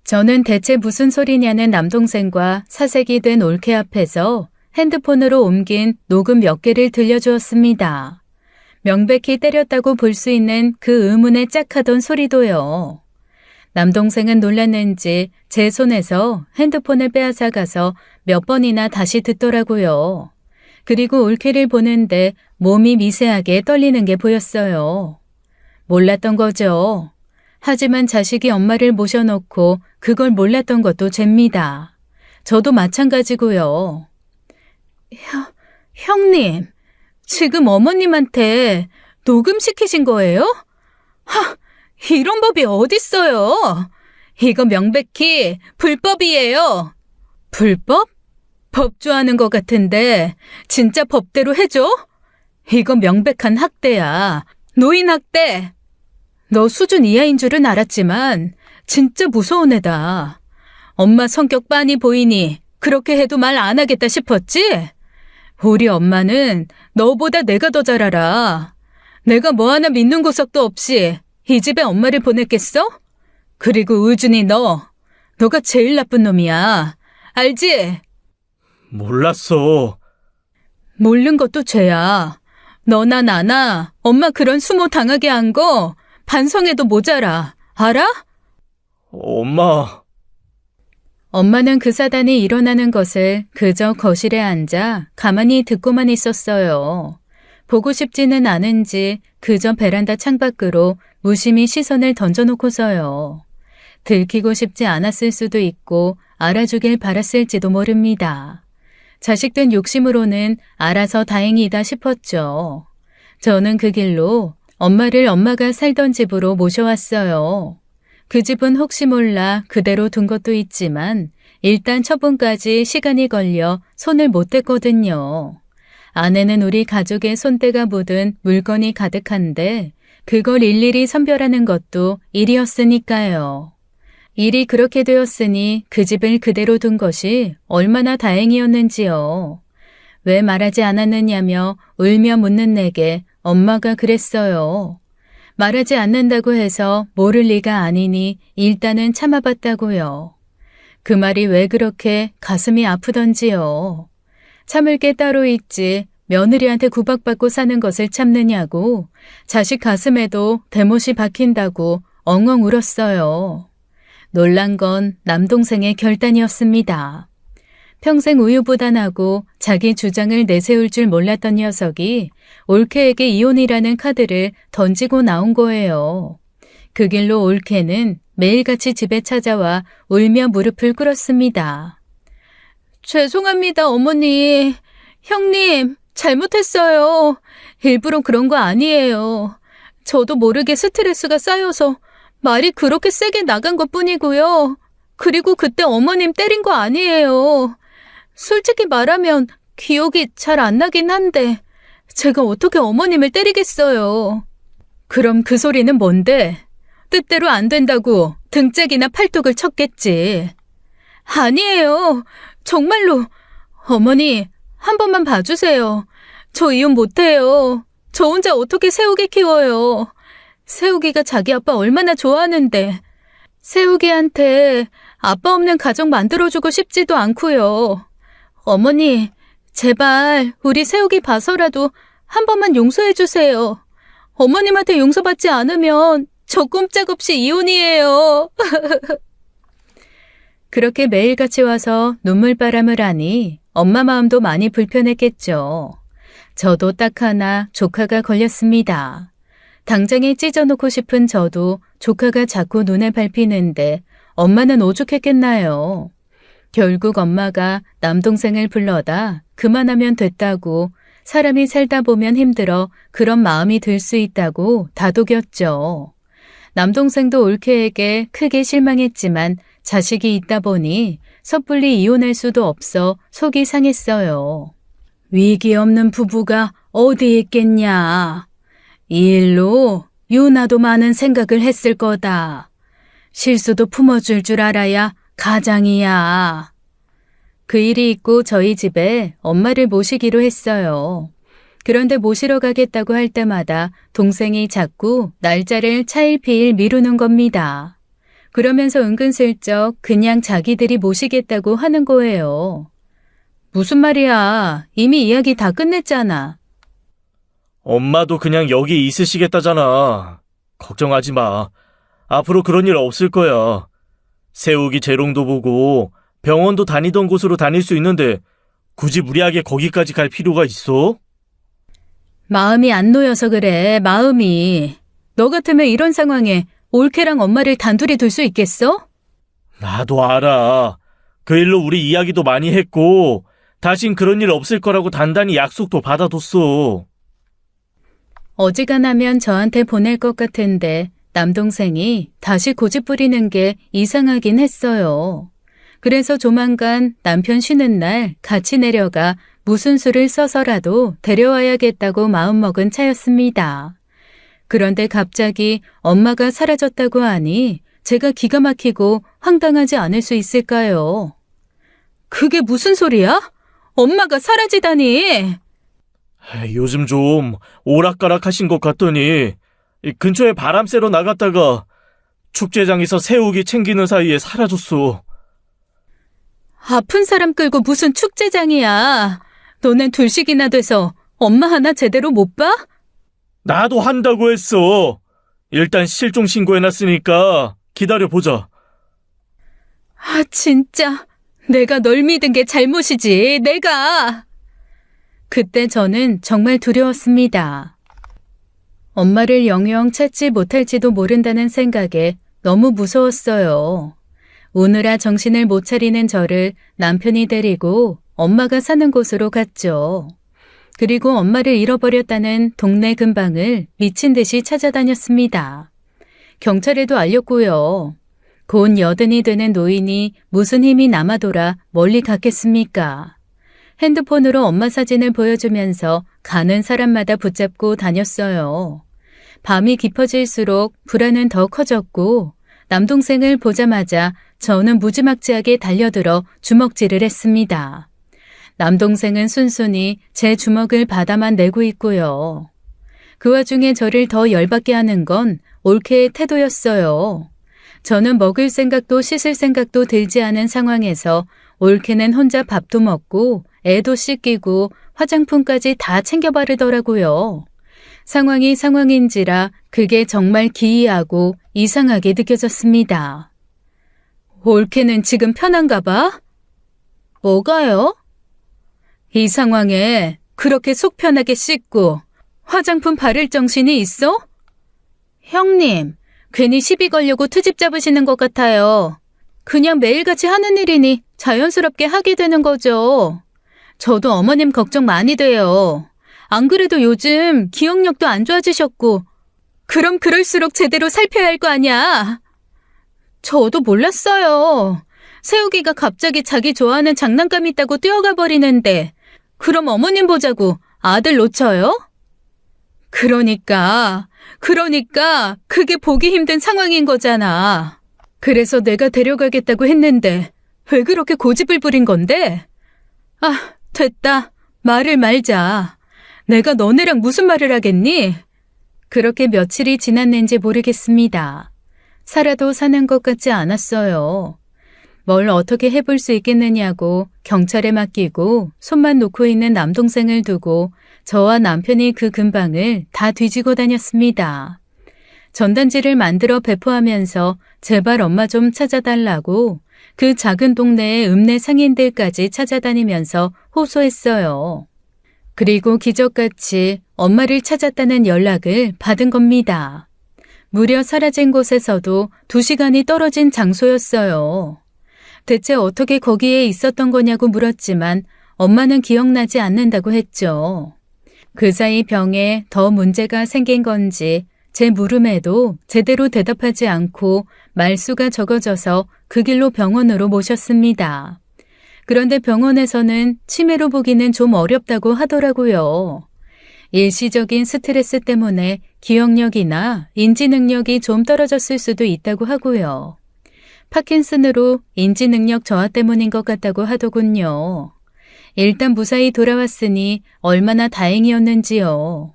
저는 대체 무슨 소리냐는 남동생과 사색이 된 올케 앞에서 핸드폰으로 옮긴 녹음 몇 개를 들려주었습니다. 명백히 때렸다고 볼 수 있는 그 의문에 짝하던 소리도요. 남동생은 놀랐는지 제 손에서 핸드폰을 빼앗아 가서 몇 번이나 다시 듣더라고요. 그리고 올케를 보는데 몸이 미세하게 떨리는 게 보였어요. 몰랐던 거죠. 하지만 자식이 엄마를 모셔놓고 그걸 몰랐던 것도 죄입니다. 저도 마찬가지고요. 형님, 지금 어머님한테 녹음시키신 거예요? 이런 법이 어딨어요? 이거 명백히 불법이에요. 불법? 법조하는 것 같은데 진짜 법대로 해줘? 이거 명백한 학대야. 노인학대. 너 수준 이하인 줄은 알았지만 진짜 무서운 애다. 엄마 성격 빤히 보이니 그렇게 해도 말 안 하겠다 싶었지? 우리 엄마는 너보다 내가 더 잘 알아. 내가 뭐 하나 믿는 구석도 없이 이 집에 엄마를 보냈겠어? 그리고 의준이 너가 제일 나쁜 놈이야. 알지? 몰랐어. 모르는 것도 죄야. 너나 나나 엄마 그런 수모 당하게 한 거 반성해도 모자라. 알아? 엄마. 엄마는 그 사단이 일어나는 것을 그저 거실에 앉아 가만히 듣고만 있었어요. 보고 싶지는 않은지 그저 베란다 창밖으로 무심히 시선을 던져놓고서요. 들키고 싶지 않았을 수도 있고 알아주길 바랐을지도 모릅니다. 자식된 욕심으로는 알아서 다행이다 싶었죠. 저는 그 길로 엄마를 엄마가 살던 집으로 모셔왔어요. 그 집은 혹시 몰라 그대로 둔 것도 있지만 일단 처분까지 시간이 걸려 손을 못 댔거든요. 안에는 우리 가족의 손때가 묻은 물건이 가득한데 그걸 일일이 선별하는 것도 일이었으니까요. 일이 그렇게 되었으니 그 집을 그대로 둔 것이 얼마나 다행이었는지요. 왜 말하지 않았느냐며 울며 묻는 내게 엄마가 그랬어요. 말하지 않는다고 해서 모를 리가 아니니 일단은 참아봤다고요. 그 말이 왜 그렇게 가슴이 아프던지요. 참을 게 따로 있지 며느리한테 구박받고 사는 것을 참느냐고 자식 가슴에도 대못이 박힌다고 엉엉 울었어요. 놀란 건 남동생의 결단이었습니다. 평생 우유부단하고 자기 주장을 내세울 줄 몰랐던 녀석이 올케에게 이혼이라는 카드를 던지고 나온 거예요. 그 길로 올케는 매일같이 집에 찾아와 울며 무릎을 꿇었습니다. 죄송합니다, 어머니. 형님, 잘못했어요. 일부러 그런 거 아니에요. 저도 모르게 스트레스가 쌓여서 말이 그렇게 세게 나간 것뿐이고요. 그리고 그때 어머님 때린 거 아니에요. 솔직히 말하면 기억이 잘 안 나긴 한데 제가 어떻게 어머님을 때리겠어요. 그럼 그 소리는 뭔데? 뜻대로 안 된다고 등짝이나 팔뚝을 쳤겠지. 아니에요. 정말로 어머니, 한 번만 봐주세요. 저 이혼 못해요. 저 혼자 어떻게 세욱이 키워요. 세욱이가 자기 아빠 얼마나 좋아하는데. 세욱이한테 아빠 없는 가정 만들어주고 싶지도 않고요. 어머니, 제발 우리 세욱이 봐서라도 한 번만 용서해주세요. 어머님한테 용서받지 않으면 저 꼼짝없이 이혼이에요. 그렇게 매일같이 와서 눈물바람을 하니 엄마 마음도 많이 불편했겠죠. 저도 딱 하나 조카가 걸렸습니다. 당장에 찢어놓고 싶은 저도 조카가 자꾸 눈에 밟히는데 엄마는 오죽했겠나요. 결국 엄마가 남동생을 불러다 그만하면 됐다고, 사람이 살다 보면 힘들어 그런 마음이 들 수 있다고 다독였죠. 남동생도 올케에게 크게 실망했지만 자식이 있다 보니 섣불리 이혼할 수도 없어 속이 상했어요. 위기 없는 부부가 어디 있겠냐. 이 일로 유나도 많은 생각을 했을 거다. 실수도 품어줄 줄 알아야 가장이야. 그 일이 있고 저희 집에 엄마를 모시기로 했어요. 그런데 모시러 가겠다고 할 때마다 동생이 자꾸 날짜를 차일피일 미루는 겁니다. 그러면서 은근슬쩍 그냥 자기들이 모시겠다고 하는 거예요. 무슨 말이야. 이미 이야기 다 끝냈잖아. 엄마도 그냥 여기 있으시겠다잖아. 걱정하지 마. 앞으로 그런 일 없을 거야. 세욱이 재롱도 보고 병원도 다니던 곳으로 다닐 수 있는데 굳이 무리하게 거기까지 갈 필요가 있어? 마음이 안 놓여서 그래, 마음이. 너 같으면 이런 상황에 올케랑 엄마를 단둘이 둘 수 있겠어? 나도 알아. 그 일로 우리 이야기도 많이 했고 다신 그런 일 없을 거라고 단단히 약속도 받아뒀어. 어지간하면 저한테 보낼 것 같은데 남동생이 다시 고집 부리는 게 이상하긴 했어요. 그래서 조만간 남편 쉬는 날 같이 내려가 무슨 수를 써서라도 데려와야겠다고 마음먹은 차였습니다. 그런데 갑자기 엄마가 사라졌다고 하니 제가 기가 막히고 황당하지 않을 수 있을까요? 그게 무슨 소리야? 엄마가 사라지다니! 요즘 좀 오락가락하신 것 같더니 이 근처에 바람 쐬러 나갔다가 축제장에서 새우기 챙기는 사이에 사라졌어. 아픈 사람 끌고 무슨 축제장이야. 너넨 둘씩이나 돼서 엄마 하나 제대로 못 봐? 나도 한다고 했어. 일단 실종 신고해놨으니까 기다려보자. 아, 진짜. 내가 널 믿은 게 잘못이지, 내가. 그때 저는 정말 두려웠습니다. 엄마를 영영 찾지 못할지도 모른다는 생각에 너무 무서웠어요. 우느라 정신을 못 차리는 저를 남편이 데리고 엄마가 사는 곳으로 갔죠. 그리고 엄마를 잃어버렸다는 동네 근방을 미친 듯이 찾아다녔습니다. 경찰에도 알렸고요. 곧 여든이 되는 노인이 무슨 힘이 남아돌아 멀리 갔겠습니까? 핸드폰으로 엄마 사진을 보여주면서 가는 사람마다 붙잡고 다녔어요. 밤이 깊어질수록 불안은 더 커졌고 남동생을 보자마자 저는 무지막지하게 달려들어 주먹질을 했습니다. 남동생은 순순히 제 주먹을 받아만 내고 있고요. 그 와중에 저를 더 열받게 하는 건 올케의 태도였어요. 저는 먹을 생각도 씻을 생각도 들지 않은 상황에서 올케는 혼자 밥도 먹고 애도 씻기고 화장품까지 다 챙겨 바르더라고요. 상황이 상황인지라 그게 정말 기이하고 이상하게 느껴졌습니다. 올케는 지금 편한가 봐? 뭐가요? 이 상황에 그렇게 속 편하게 씻고 화장품 바를 정신이 있어? 형님, 괜히 시비 걸려고 트집 잡으시는 것 같아요. 그냥 매일같이 하는 일이니 자연스럽게 하게 되는 거죠. 저도 어머님 걱정 많이 돼요. 안 그래도 요즘 기억력도 안 좋아지셨고, 그럼 그럴수록 제대로 살펴야 할 거 아니야. 저도 몰랐어요. 세욱이가 갑자기 자기 좋아하는 장난감 있다고 뛰어가 버리는데, 그럼 어머님 보자고 아들 놓쳐요? 그러니까 그게 보기 힘든 상황인 거잖아. 그래서 내가 데려가겠다고 했는데 왜 그렇게 고집을 부린 건데? 아, 됐다. 말을 말자. 내가 너네랑 무슨 말을 하겠니? 그렇게 며칠이 지났는지 모르겠습니다. 살아도 사는 것 같지 않았어요. 뭘 어떻게 해볼 수 있겠느냐고 경찰에 맡기고 손만 놓고 있는 남동생을 두고 저와 남편이 그 근방을 다 뒤지고 다녔습니다. 전단지를 만들어 배포하면서 제발 엄마 좀 찾아달라고 그 작은 동네의 읍내 상인들까지 찾아다니면서 호소했어요. 그리고 기적같이 엄마를 찾았다는 연락을 받은 겁니다. 무려 사라진 곳에서도 2시간이 떨어진 장소였어요. 대체 어떻게 거기에 있었던 거냐고 물었지만 엄마는 기억나지 않는다고 했죠. 그 사이 병에 더 문제가 생긴 건지 제 물음에도 제대로 대답하지 않고 말수가 적어져서 그 길로 병원으로 모셨습니다. 그런데 병원에서는 치매로 보기는 좀 어렵다고 하더라고요. 일시적인 스트레스 때문에 기억력이나 인지 능력이 좀 떨어졌을 수도 있다고 하고요. 파킨슨으로 인지 능력 저하 때문인 것 같다고 하더군요. 일단 무사히 돌아왔으니 얼마나 다행이었는지요.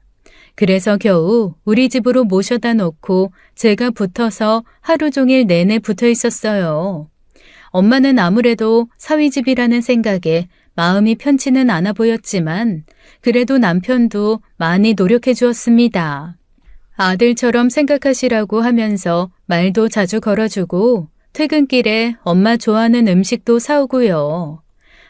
그래서 겨우 우리 집으로 모셔다 놓고 제가 붙어서 하루 종일 내내 붙어 있었어요. 엄마는 아무래도 사위집이라는 생각에 마음이 편치는 않아 보였지만 그래도 남편도 많이 노력해 주었습니다. 아들처럼 생각하시라고 하면서 말도 자주 걸어주고 퇴근길에 엄마 좋아하는 음식도 사오고요.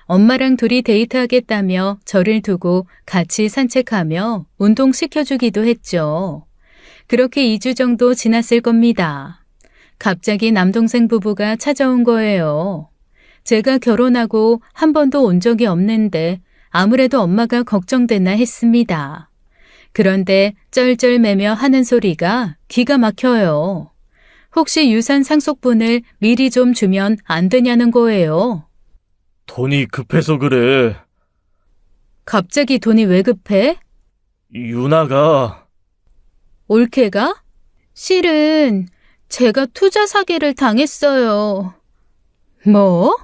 엄마랑 둘이 데이트하겠다며 저를 두고 같이 산책하며 운동시켜주기도 했죠. 그렇게 2주 정도 지났을 겁니다. 갑자기 남동생 부부가 찾아온 거예요. 제가 결혼하고 한 번도 온 적이 없는데 아무래도 엄마가 걱정됐나 했습니다. 그런데 쩔쩔매며 하는 소리가 기가 막혀요. 혹시 유산 상속분을 미리 좀 주면 안 되냐는 거예요. 돈이 급해서 그래. 갑자기 돈이 왜 급해? 유나가. 올케가? 실은 제가 투자 사기를 당했어요. 뭐?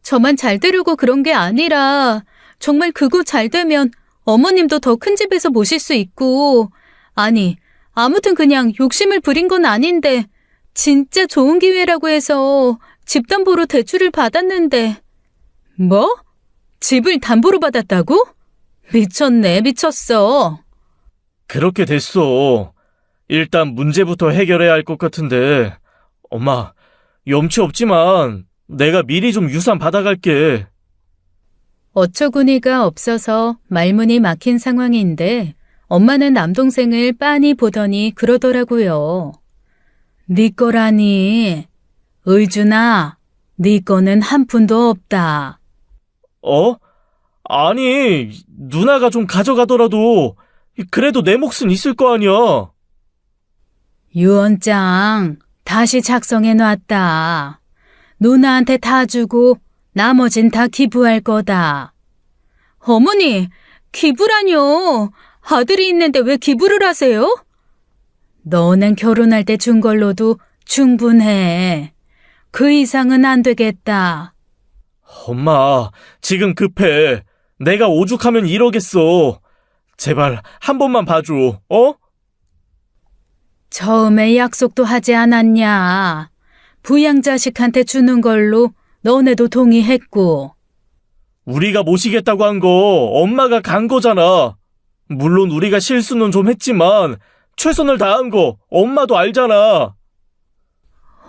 저만 잘 되려고 그런 게 아니라 정말 그거 잘 되면 어머님도 더 큰 집에서 모실 수 있고 아니 아무튼 그냥 욕심을 부린 건 아닌데 진짜 좋은 기회라고 해서 집담보로 대출을 받았는데 뭐? 집을 담보로 받았다고? 미쳤네, 미쳤어. 그렇게 됐어. 일단 문제부터 해결해야 할 것 같은데. 엄마, 염치 없지만 내가 미리 좀 유산 받아갈게. 어처구니가 없어서 말문이 막힌 상황인데 엄마는 남동생을 빤히 보더니 그러더라고요. 네 거라니. 의준아, 네 거는 한 푼도 없다. 어? 아니, 누나가 좀 가져가더라도 그래도 내 몫은 있을 거 아니야. 유언장 다시 작성해놨다. 누나한테 다 주고 나머진 다 기부할 거다. 어머니, 기부라뇨. 아들이 있는데 왜 기부를 하세요? 너는 결혼할 때 준 걸로도 충분해. 그 이상은 안 되겠다. 엄마, 지금 급해. 내가 오죽하면 이러겠어. 제발 한 번만 봐줘, 어? 처음에 약속도 하지 않았냐. 부양자식한테 주는 걸로 너네도 동의했고. 우리가 모시겠다고 한 거 엄마가 간 거잖아. 물론 우리가 실수는 좀 했지만 최선을 다한 거 엄마도 알잖아.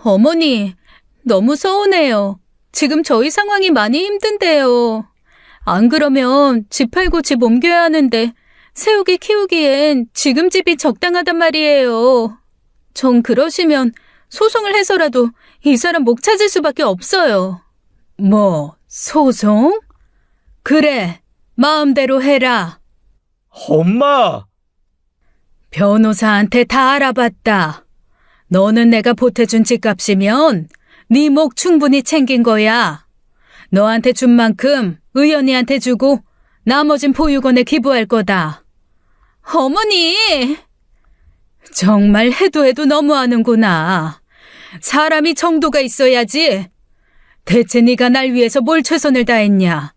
어머니, 너무 서운해요. 지금 저희 상황이 많이 힘든데요. 안 그러면 집 팔고 집 옮겨야 하는데 세우기 키우기엔 지금 집이 적당하단 말이에요. 전 그러시면 소송을 해서라도 이 사람 목 찾을 수밖에 없어요. 뭐, 소송? 그래, 마음대로 해라. 엄마! 변호사한테 다 알아봤다. 너는 내가 보태준 집값이면 네 목 충분히 챙긴 거야. 너한테 준 만큼 의연이한테 주고 나머진 보육원에 기부할 거다. 어머니! 정말 해도 너무하는구나. 사람이 정도가 있어야지. 대체 네가 날 위해서 뭘 최선을 다했냐.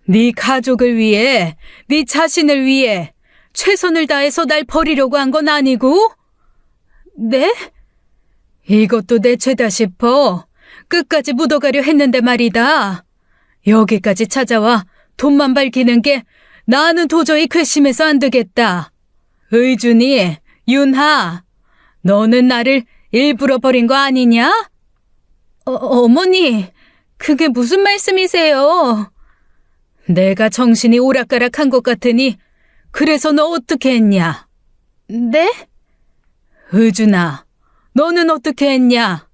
네 가족을 위해, 네 자신을 위해 최선을 다해서 날 버리려고 한 건 아니고? 네? 이것도 내 죄다 싶어 끝까지 묻어가려 했는데 말이다. 여기까지 찾아와 돈만 밝히는 게 나는 도저히 괘씸해서 안 되겠다. 의준이, 윤하, 너는 나를 일부러 버린 거 아니냐? 어머니, 그게 무슨 말씀이세요? 내가 정신이 오락가락한 것 같으니 그래서 너 어떻게 했냐? 네? 의준아, 너는 어떻게 했냐?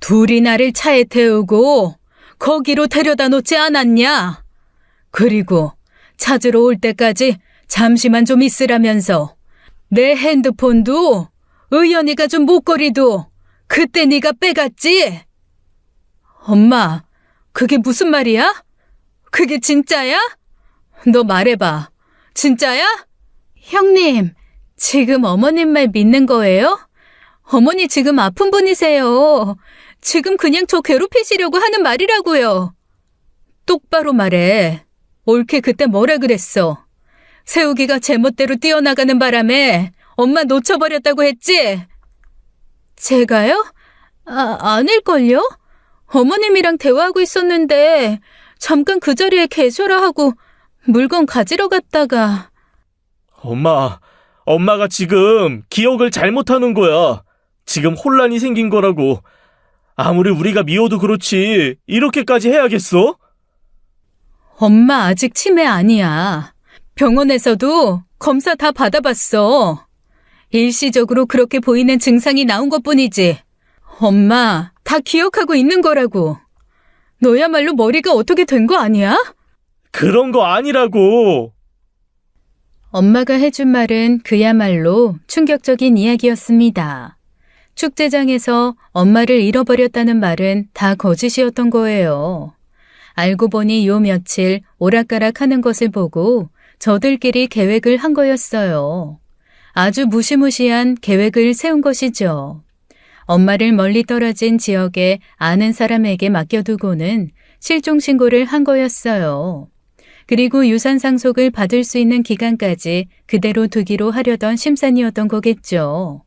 둘이 나를 차에 태우고 거기로 데려다 놓지 않았냐? 그리고 찾으러 올 때까지 잠시만 좀 있으라면서 내 핸드폰도 의연이가 준 목걸이도 그때 네가 빼갔지? 엄마, 그게 무슨 말이야? 그게 진짜야? 너 말해봐. 진짜야? 형님, 지금 어머님 말 믿는 거예요? 어머니 지금 아픈 분이세요. 지금 그냥 저 괴롭히시려고 하는 말이라고요. 똑바로 말해. 옳게 그때 뭐라 그랬어? 세욱이가 제멋대로 뛰어나가는 바람에 엄마 놓쳐버렸다고 했지? 제가요? 아닐걸요? 어머님이랑 대화하고 있었는데 잠깐 그 자리에 계셔라 하고 물건 가지러 갔다가. 엄마가 지금 기억을 잘못하는 거야. 지금 혼란이 생긴 거라고. 아무리 우리가 미워도 그렇지 이렇게까지 해야겠어? 엄마 아직 치매 아니야. 병원에서도 검사 다 받아봤어. 일시적으로 그렇게 보이는 증상이 나온 것뿐이지. 엄마 다 기억하고 있는 거라고. 너야말로 머리가 어떻게 된 거 아니야? 그런 거 아니라고. 엄마가 해준 말은 그야말로 충격적인 이야기였습니다. 축제장에서 엄마를 잃어버렸다는 말은 다 거짓이었던 거예요. 알고 보니 요 며칠 오락가락 하는 것을 보고 저들끼리 계획을 한 거였어요. 아주 무시무시한 계획을 세운 것이죠. 엄마를 멀리 떨어진 지역에 아는 사람에게 맡겨두고는 실종신고를 한 거였어요. 그리고 유산 상속을 받을 수 있는 기간까지 그대로 두기로 하려던 심산이었던 거겠죠.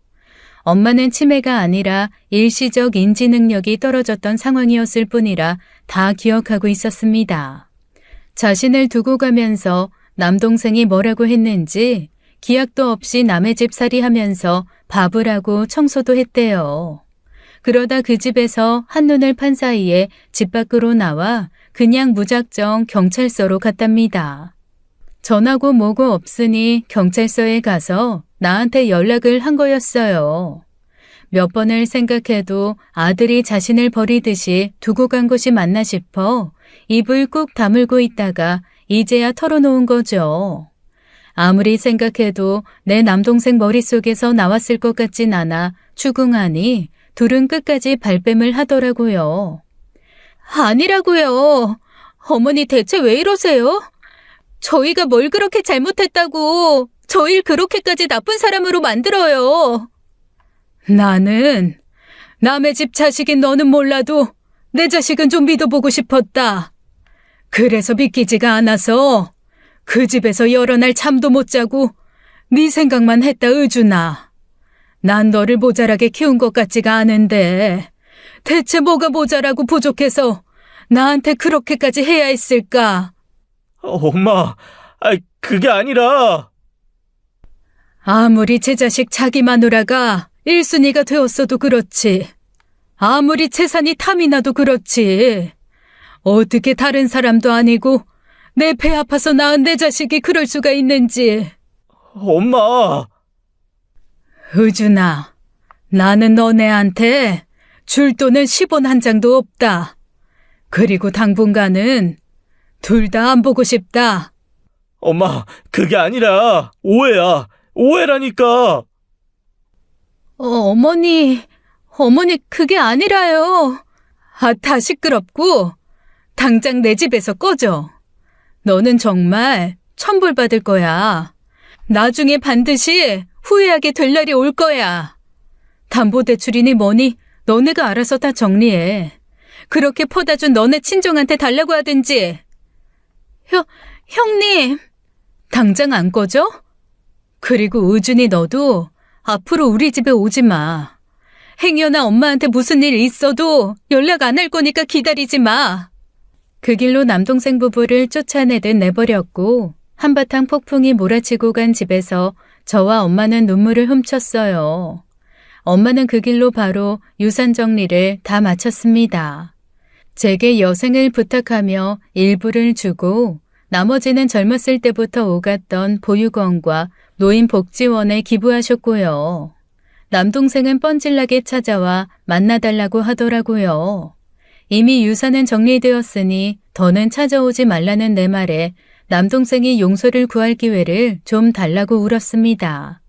엄마는 치매가 아니라 일시적 인지 능력이 떨어졌던 상황이었을 뿐이라 다 기억하고 있었습니다. 자신을 두고 가면서 남동생이 뭐라고 했는지 기약도 없이 남의 집 살이하면서 밥을 하고 청소도 했대요. 그러다 그 집에서 한눈을 판 사이에 집 밖으로 나와 그냥 무작정 경찰서로 갔답니다. 전화고 뭐고 없으니 경찰서에 가서 나한테 연락을 한 거였어요. 몇 번을 생각해도 아들이 자신을 버리듯이 두고 간 것이 맞나 싶어 입을 꾹 다물고 있다가 이제야 털어놓은 거죠. 아무리 생각해도 내 남동생 머릿속에서 나왔을 것 같진 않아 추궁하니 둘은 끝까지 발뺌을 하더라고요. 아니라고요. 어머니 대체 왜 이러세요? 저희가 뭘 그렇게 잘못했다고 저희를 그렇게까지 나쁜 사람으로 만들어요. 나는 남의 집 자식인 너는 몰라도 내 자식은 좀 믿어보고 싶었다. 그래서 믿기지가 않아서 그 집에서 여러 날 잠도 못 자고 네 생각만 했다, 의준아. 난 너를 모자라게 키운 것 같지가 않은데 대체 뭐가 모자라고 부족해서 나한테 그렇게까지 해야 했을까? 엄마, 그게 아니라. 아무리 제 자식 자기 마누라가 1순위가 되었어도 그렇지. 아무리 재산이 탐이 나도 그렇지. 어떻게 다른 사람도 아니고 내 배 아파서 낳은 내 자식이 그럴 수가 있는지. 엄마. 의준아, 나는 너네한테 줄 돈은 10원 한 장도 없다. 그리고 당분간은 둘 다 안 보고 싶다. 엄마, 그게 아니라 오해야. 오해라니까. 어머니 그게 아니라요. 다 시끄럽고 당장 내 집에서 꺼져. 너는 정말 천벌받을 거야. 나중에 반드시 후회하게 될 날이 올 거야. 담보대출이니 뭐니 너네가 알아서 다 정리해. 그렇게 퍼다 준 너네 친정한테 달라고 하든지. 형님! 당장 안 꺼져? 그리고 의준이 너도 앞으로 우리 집에 오지 마. 행여나 엄마한테 무슨 일 있어도 연락 안 할 거니까 기다리지 마. 그 길로 남동생 부부를 쫓아내듯 내버렸고 한바탕 폭풍이 몰아치고 간 집에서 저와 엄마는 눈물을 훔쳤어요. 엄마는 그 길로 바로 유산 정리를 다 마쳤습니다. 제게 여생을 부탁하며 일부를 주고 나머지는 젊었을 때부터 오갔던 보육원과 노인복지원에 기부하셨고요. 남동생은 뻔질나게 찾아와 만나달라고 하더라고요. 이미 유산은 정리되었으니 더는 찾아오지 말라는 내 말에 남동생이 용서를 구할 기회를 좀 달라고 울었습니다.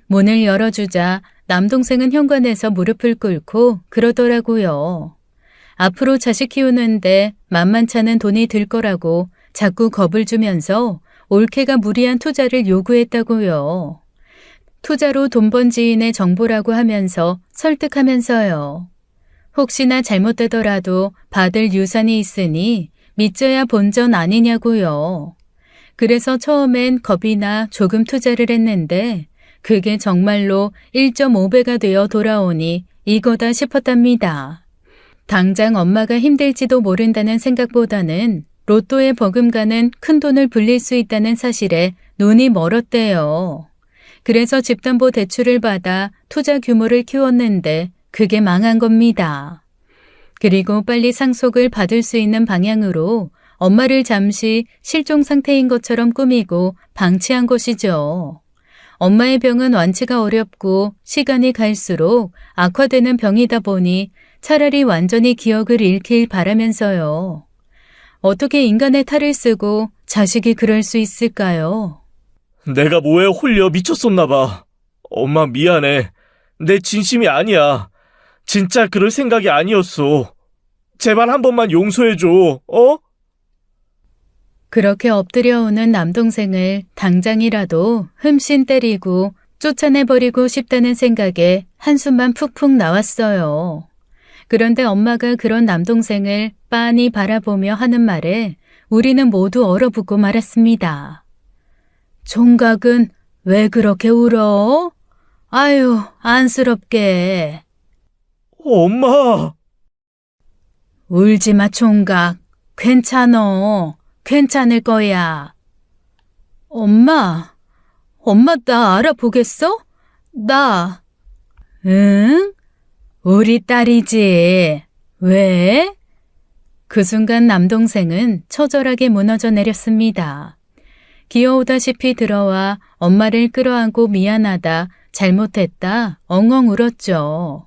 문을 열어주자 남동생은 현관에서 무릎을 꿇고 그러더라고요. 앞으로 자식 키우는데 만만찮은 돈이 들 거라고 자꾸 겁을 주면서 올케가 무리한 투자를 요구했다고요. 투자로 돈 번 지인의 정보라고 하면서 설득하면서요. 혹시나 잘못되더라도 받을 유산이 있으니 믿져야 본전 아니냐고요. 그래서 처음엔 겁이나 조금 투자를 했는데 그게 정말로 1.5배가 되어 돌아오니 이거다 싶었답니다. 당장 엄마가 힘들지도 모른다는 생각보다는 로또에 버금가는 큰 돈을 불릴 수 있다는 사실에 눈이 멀었대요. 그래서 집담보 대출을 받아 투자 규모를 키웠는데 그게 망한 겁니다. 그리고 빨리 상속을 받을 수 있는 방향으로 엄마를 잠시 실종 상태인 것처럼 꾸미고 방치한 것이죠. 엄마의 병은 완치가 어렵고 시간이 갈수록 악화되는 병이다 보니 차라리 완전히 기억을 잃길 바라면서요. 어떻게 인간의 탈을 쓰고 자식이 그럴 수 있을까요? 내가 뭐에 홀려 미쳤었나 봐. 엄마 미안해. 내 진심이 아니야. 진짜 그럴 생각이 아니었어. 제발 한 번만 용서해줘. 어? 그렇게 엎드려오는 남동생을 당장이라도 흠씬 때리고 쫓아내버리고 싶다는 생각에 한숨만 푹푹 나왔어요. 그런데 엄마가 그런 남동생을 빤히 바라보며 하는 말에 우리는 모두 얼어붙고 말았습니다. 총각은 왜 그렇게 울어? 아유, 안쓰럽게. 엄마! 울지 마, 총각. 괜찮어. 괜찮을 거야. 엄마 나 알아보겠어? 응? 우리 딸이지. 왜? 그 순간 남동생은 처절하게 무너져 내렸습니다. 기어오다시피 들어와 엄마를 끌어안고 미안하다, 잘못했다, 엉엉 울었죠.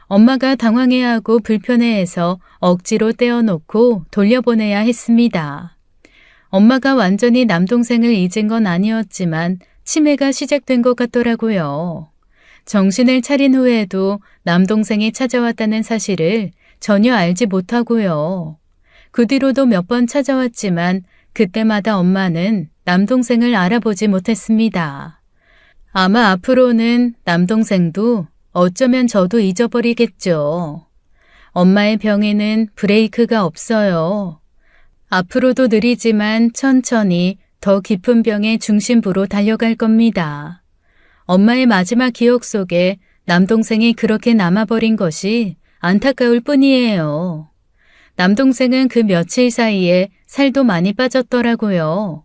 엄마가 당황해하고 불편해해서 억지로 떼어놓고 돌려보내야 했습니다. 엄마가 완전히 남동생을 잊은 건 아니었지만 치매가 시작된 것 같더라고요. 정신을 차린 후에도 남동생이 찾아왔다는 사실을 전혀 알지 못하고요. 그 뒤로도 몇 번 찾아왔지만 그때마다 엄마는 남동생을 알아보지 못했습니다. 아마 앞으로는 남동생도 어쩌면 저도 잊어버리겠죠. 엄마의 병에는 브레이크가 없어요. 앞으로도 느리지만 천천히 더 깊은 병의 중심부로 달려갈 겁니다. 엄마의 마지막 기억 속에 남동생이 그렇게 남아버린 것이 안타까울 뿐이에요. 남동생은 그 며칠 사이에 살도 많이 빠졌더라고요.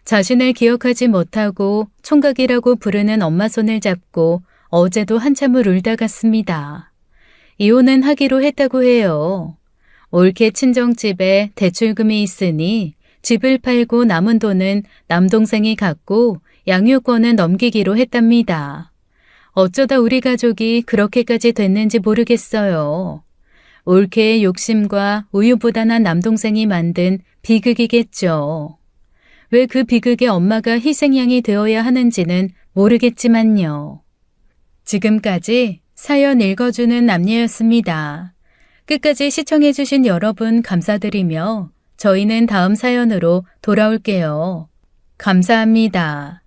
자신을 기억하지 못하고 총각이라고 부르는 엄마 손을 잡고 어제도 한참을 울다 갔습니다. 이혼은 하기로 했다고 해요. 올케 친정집에 대출금이 있으니 집을 팔고 남은 돈은 남동생이 갖고 양육권은 넘기기로 했답니다. 어쩌다 우리 가족이 그렇게까지 됐는지 모르겠어요. 올케의 욕심과 우유부단한 남동생이 만든 비극이겠죠. 왜 그 비극에 엄마가 희생양이 되어야 하는지는 모르겠지만요. 지금까지 사연 읽어주는 남녀였습니다. 끝까지 시청해주신 여러분 감사드리며 저희는 다음 사연으로 돌아올게요. 감사합니다.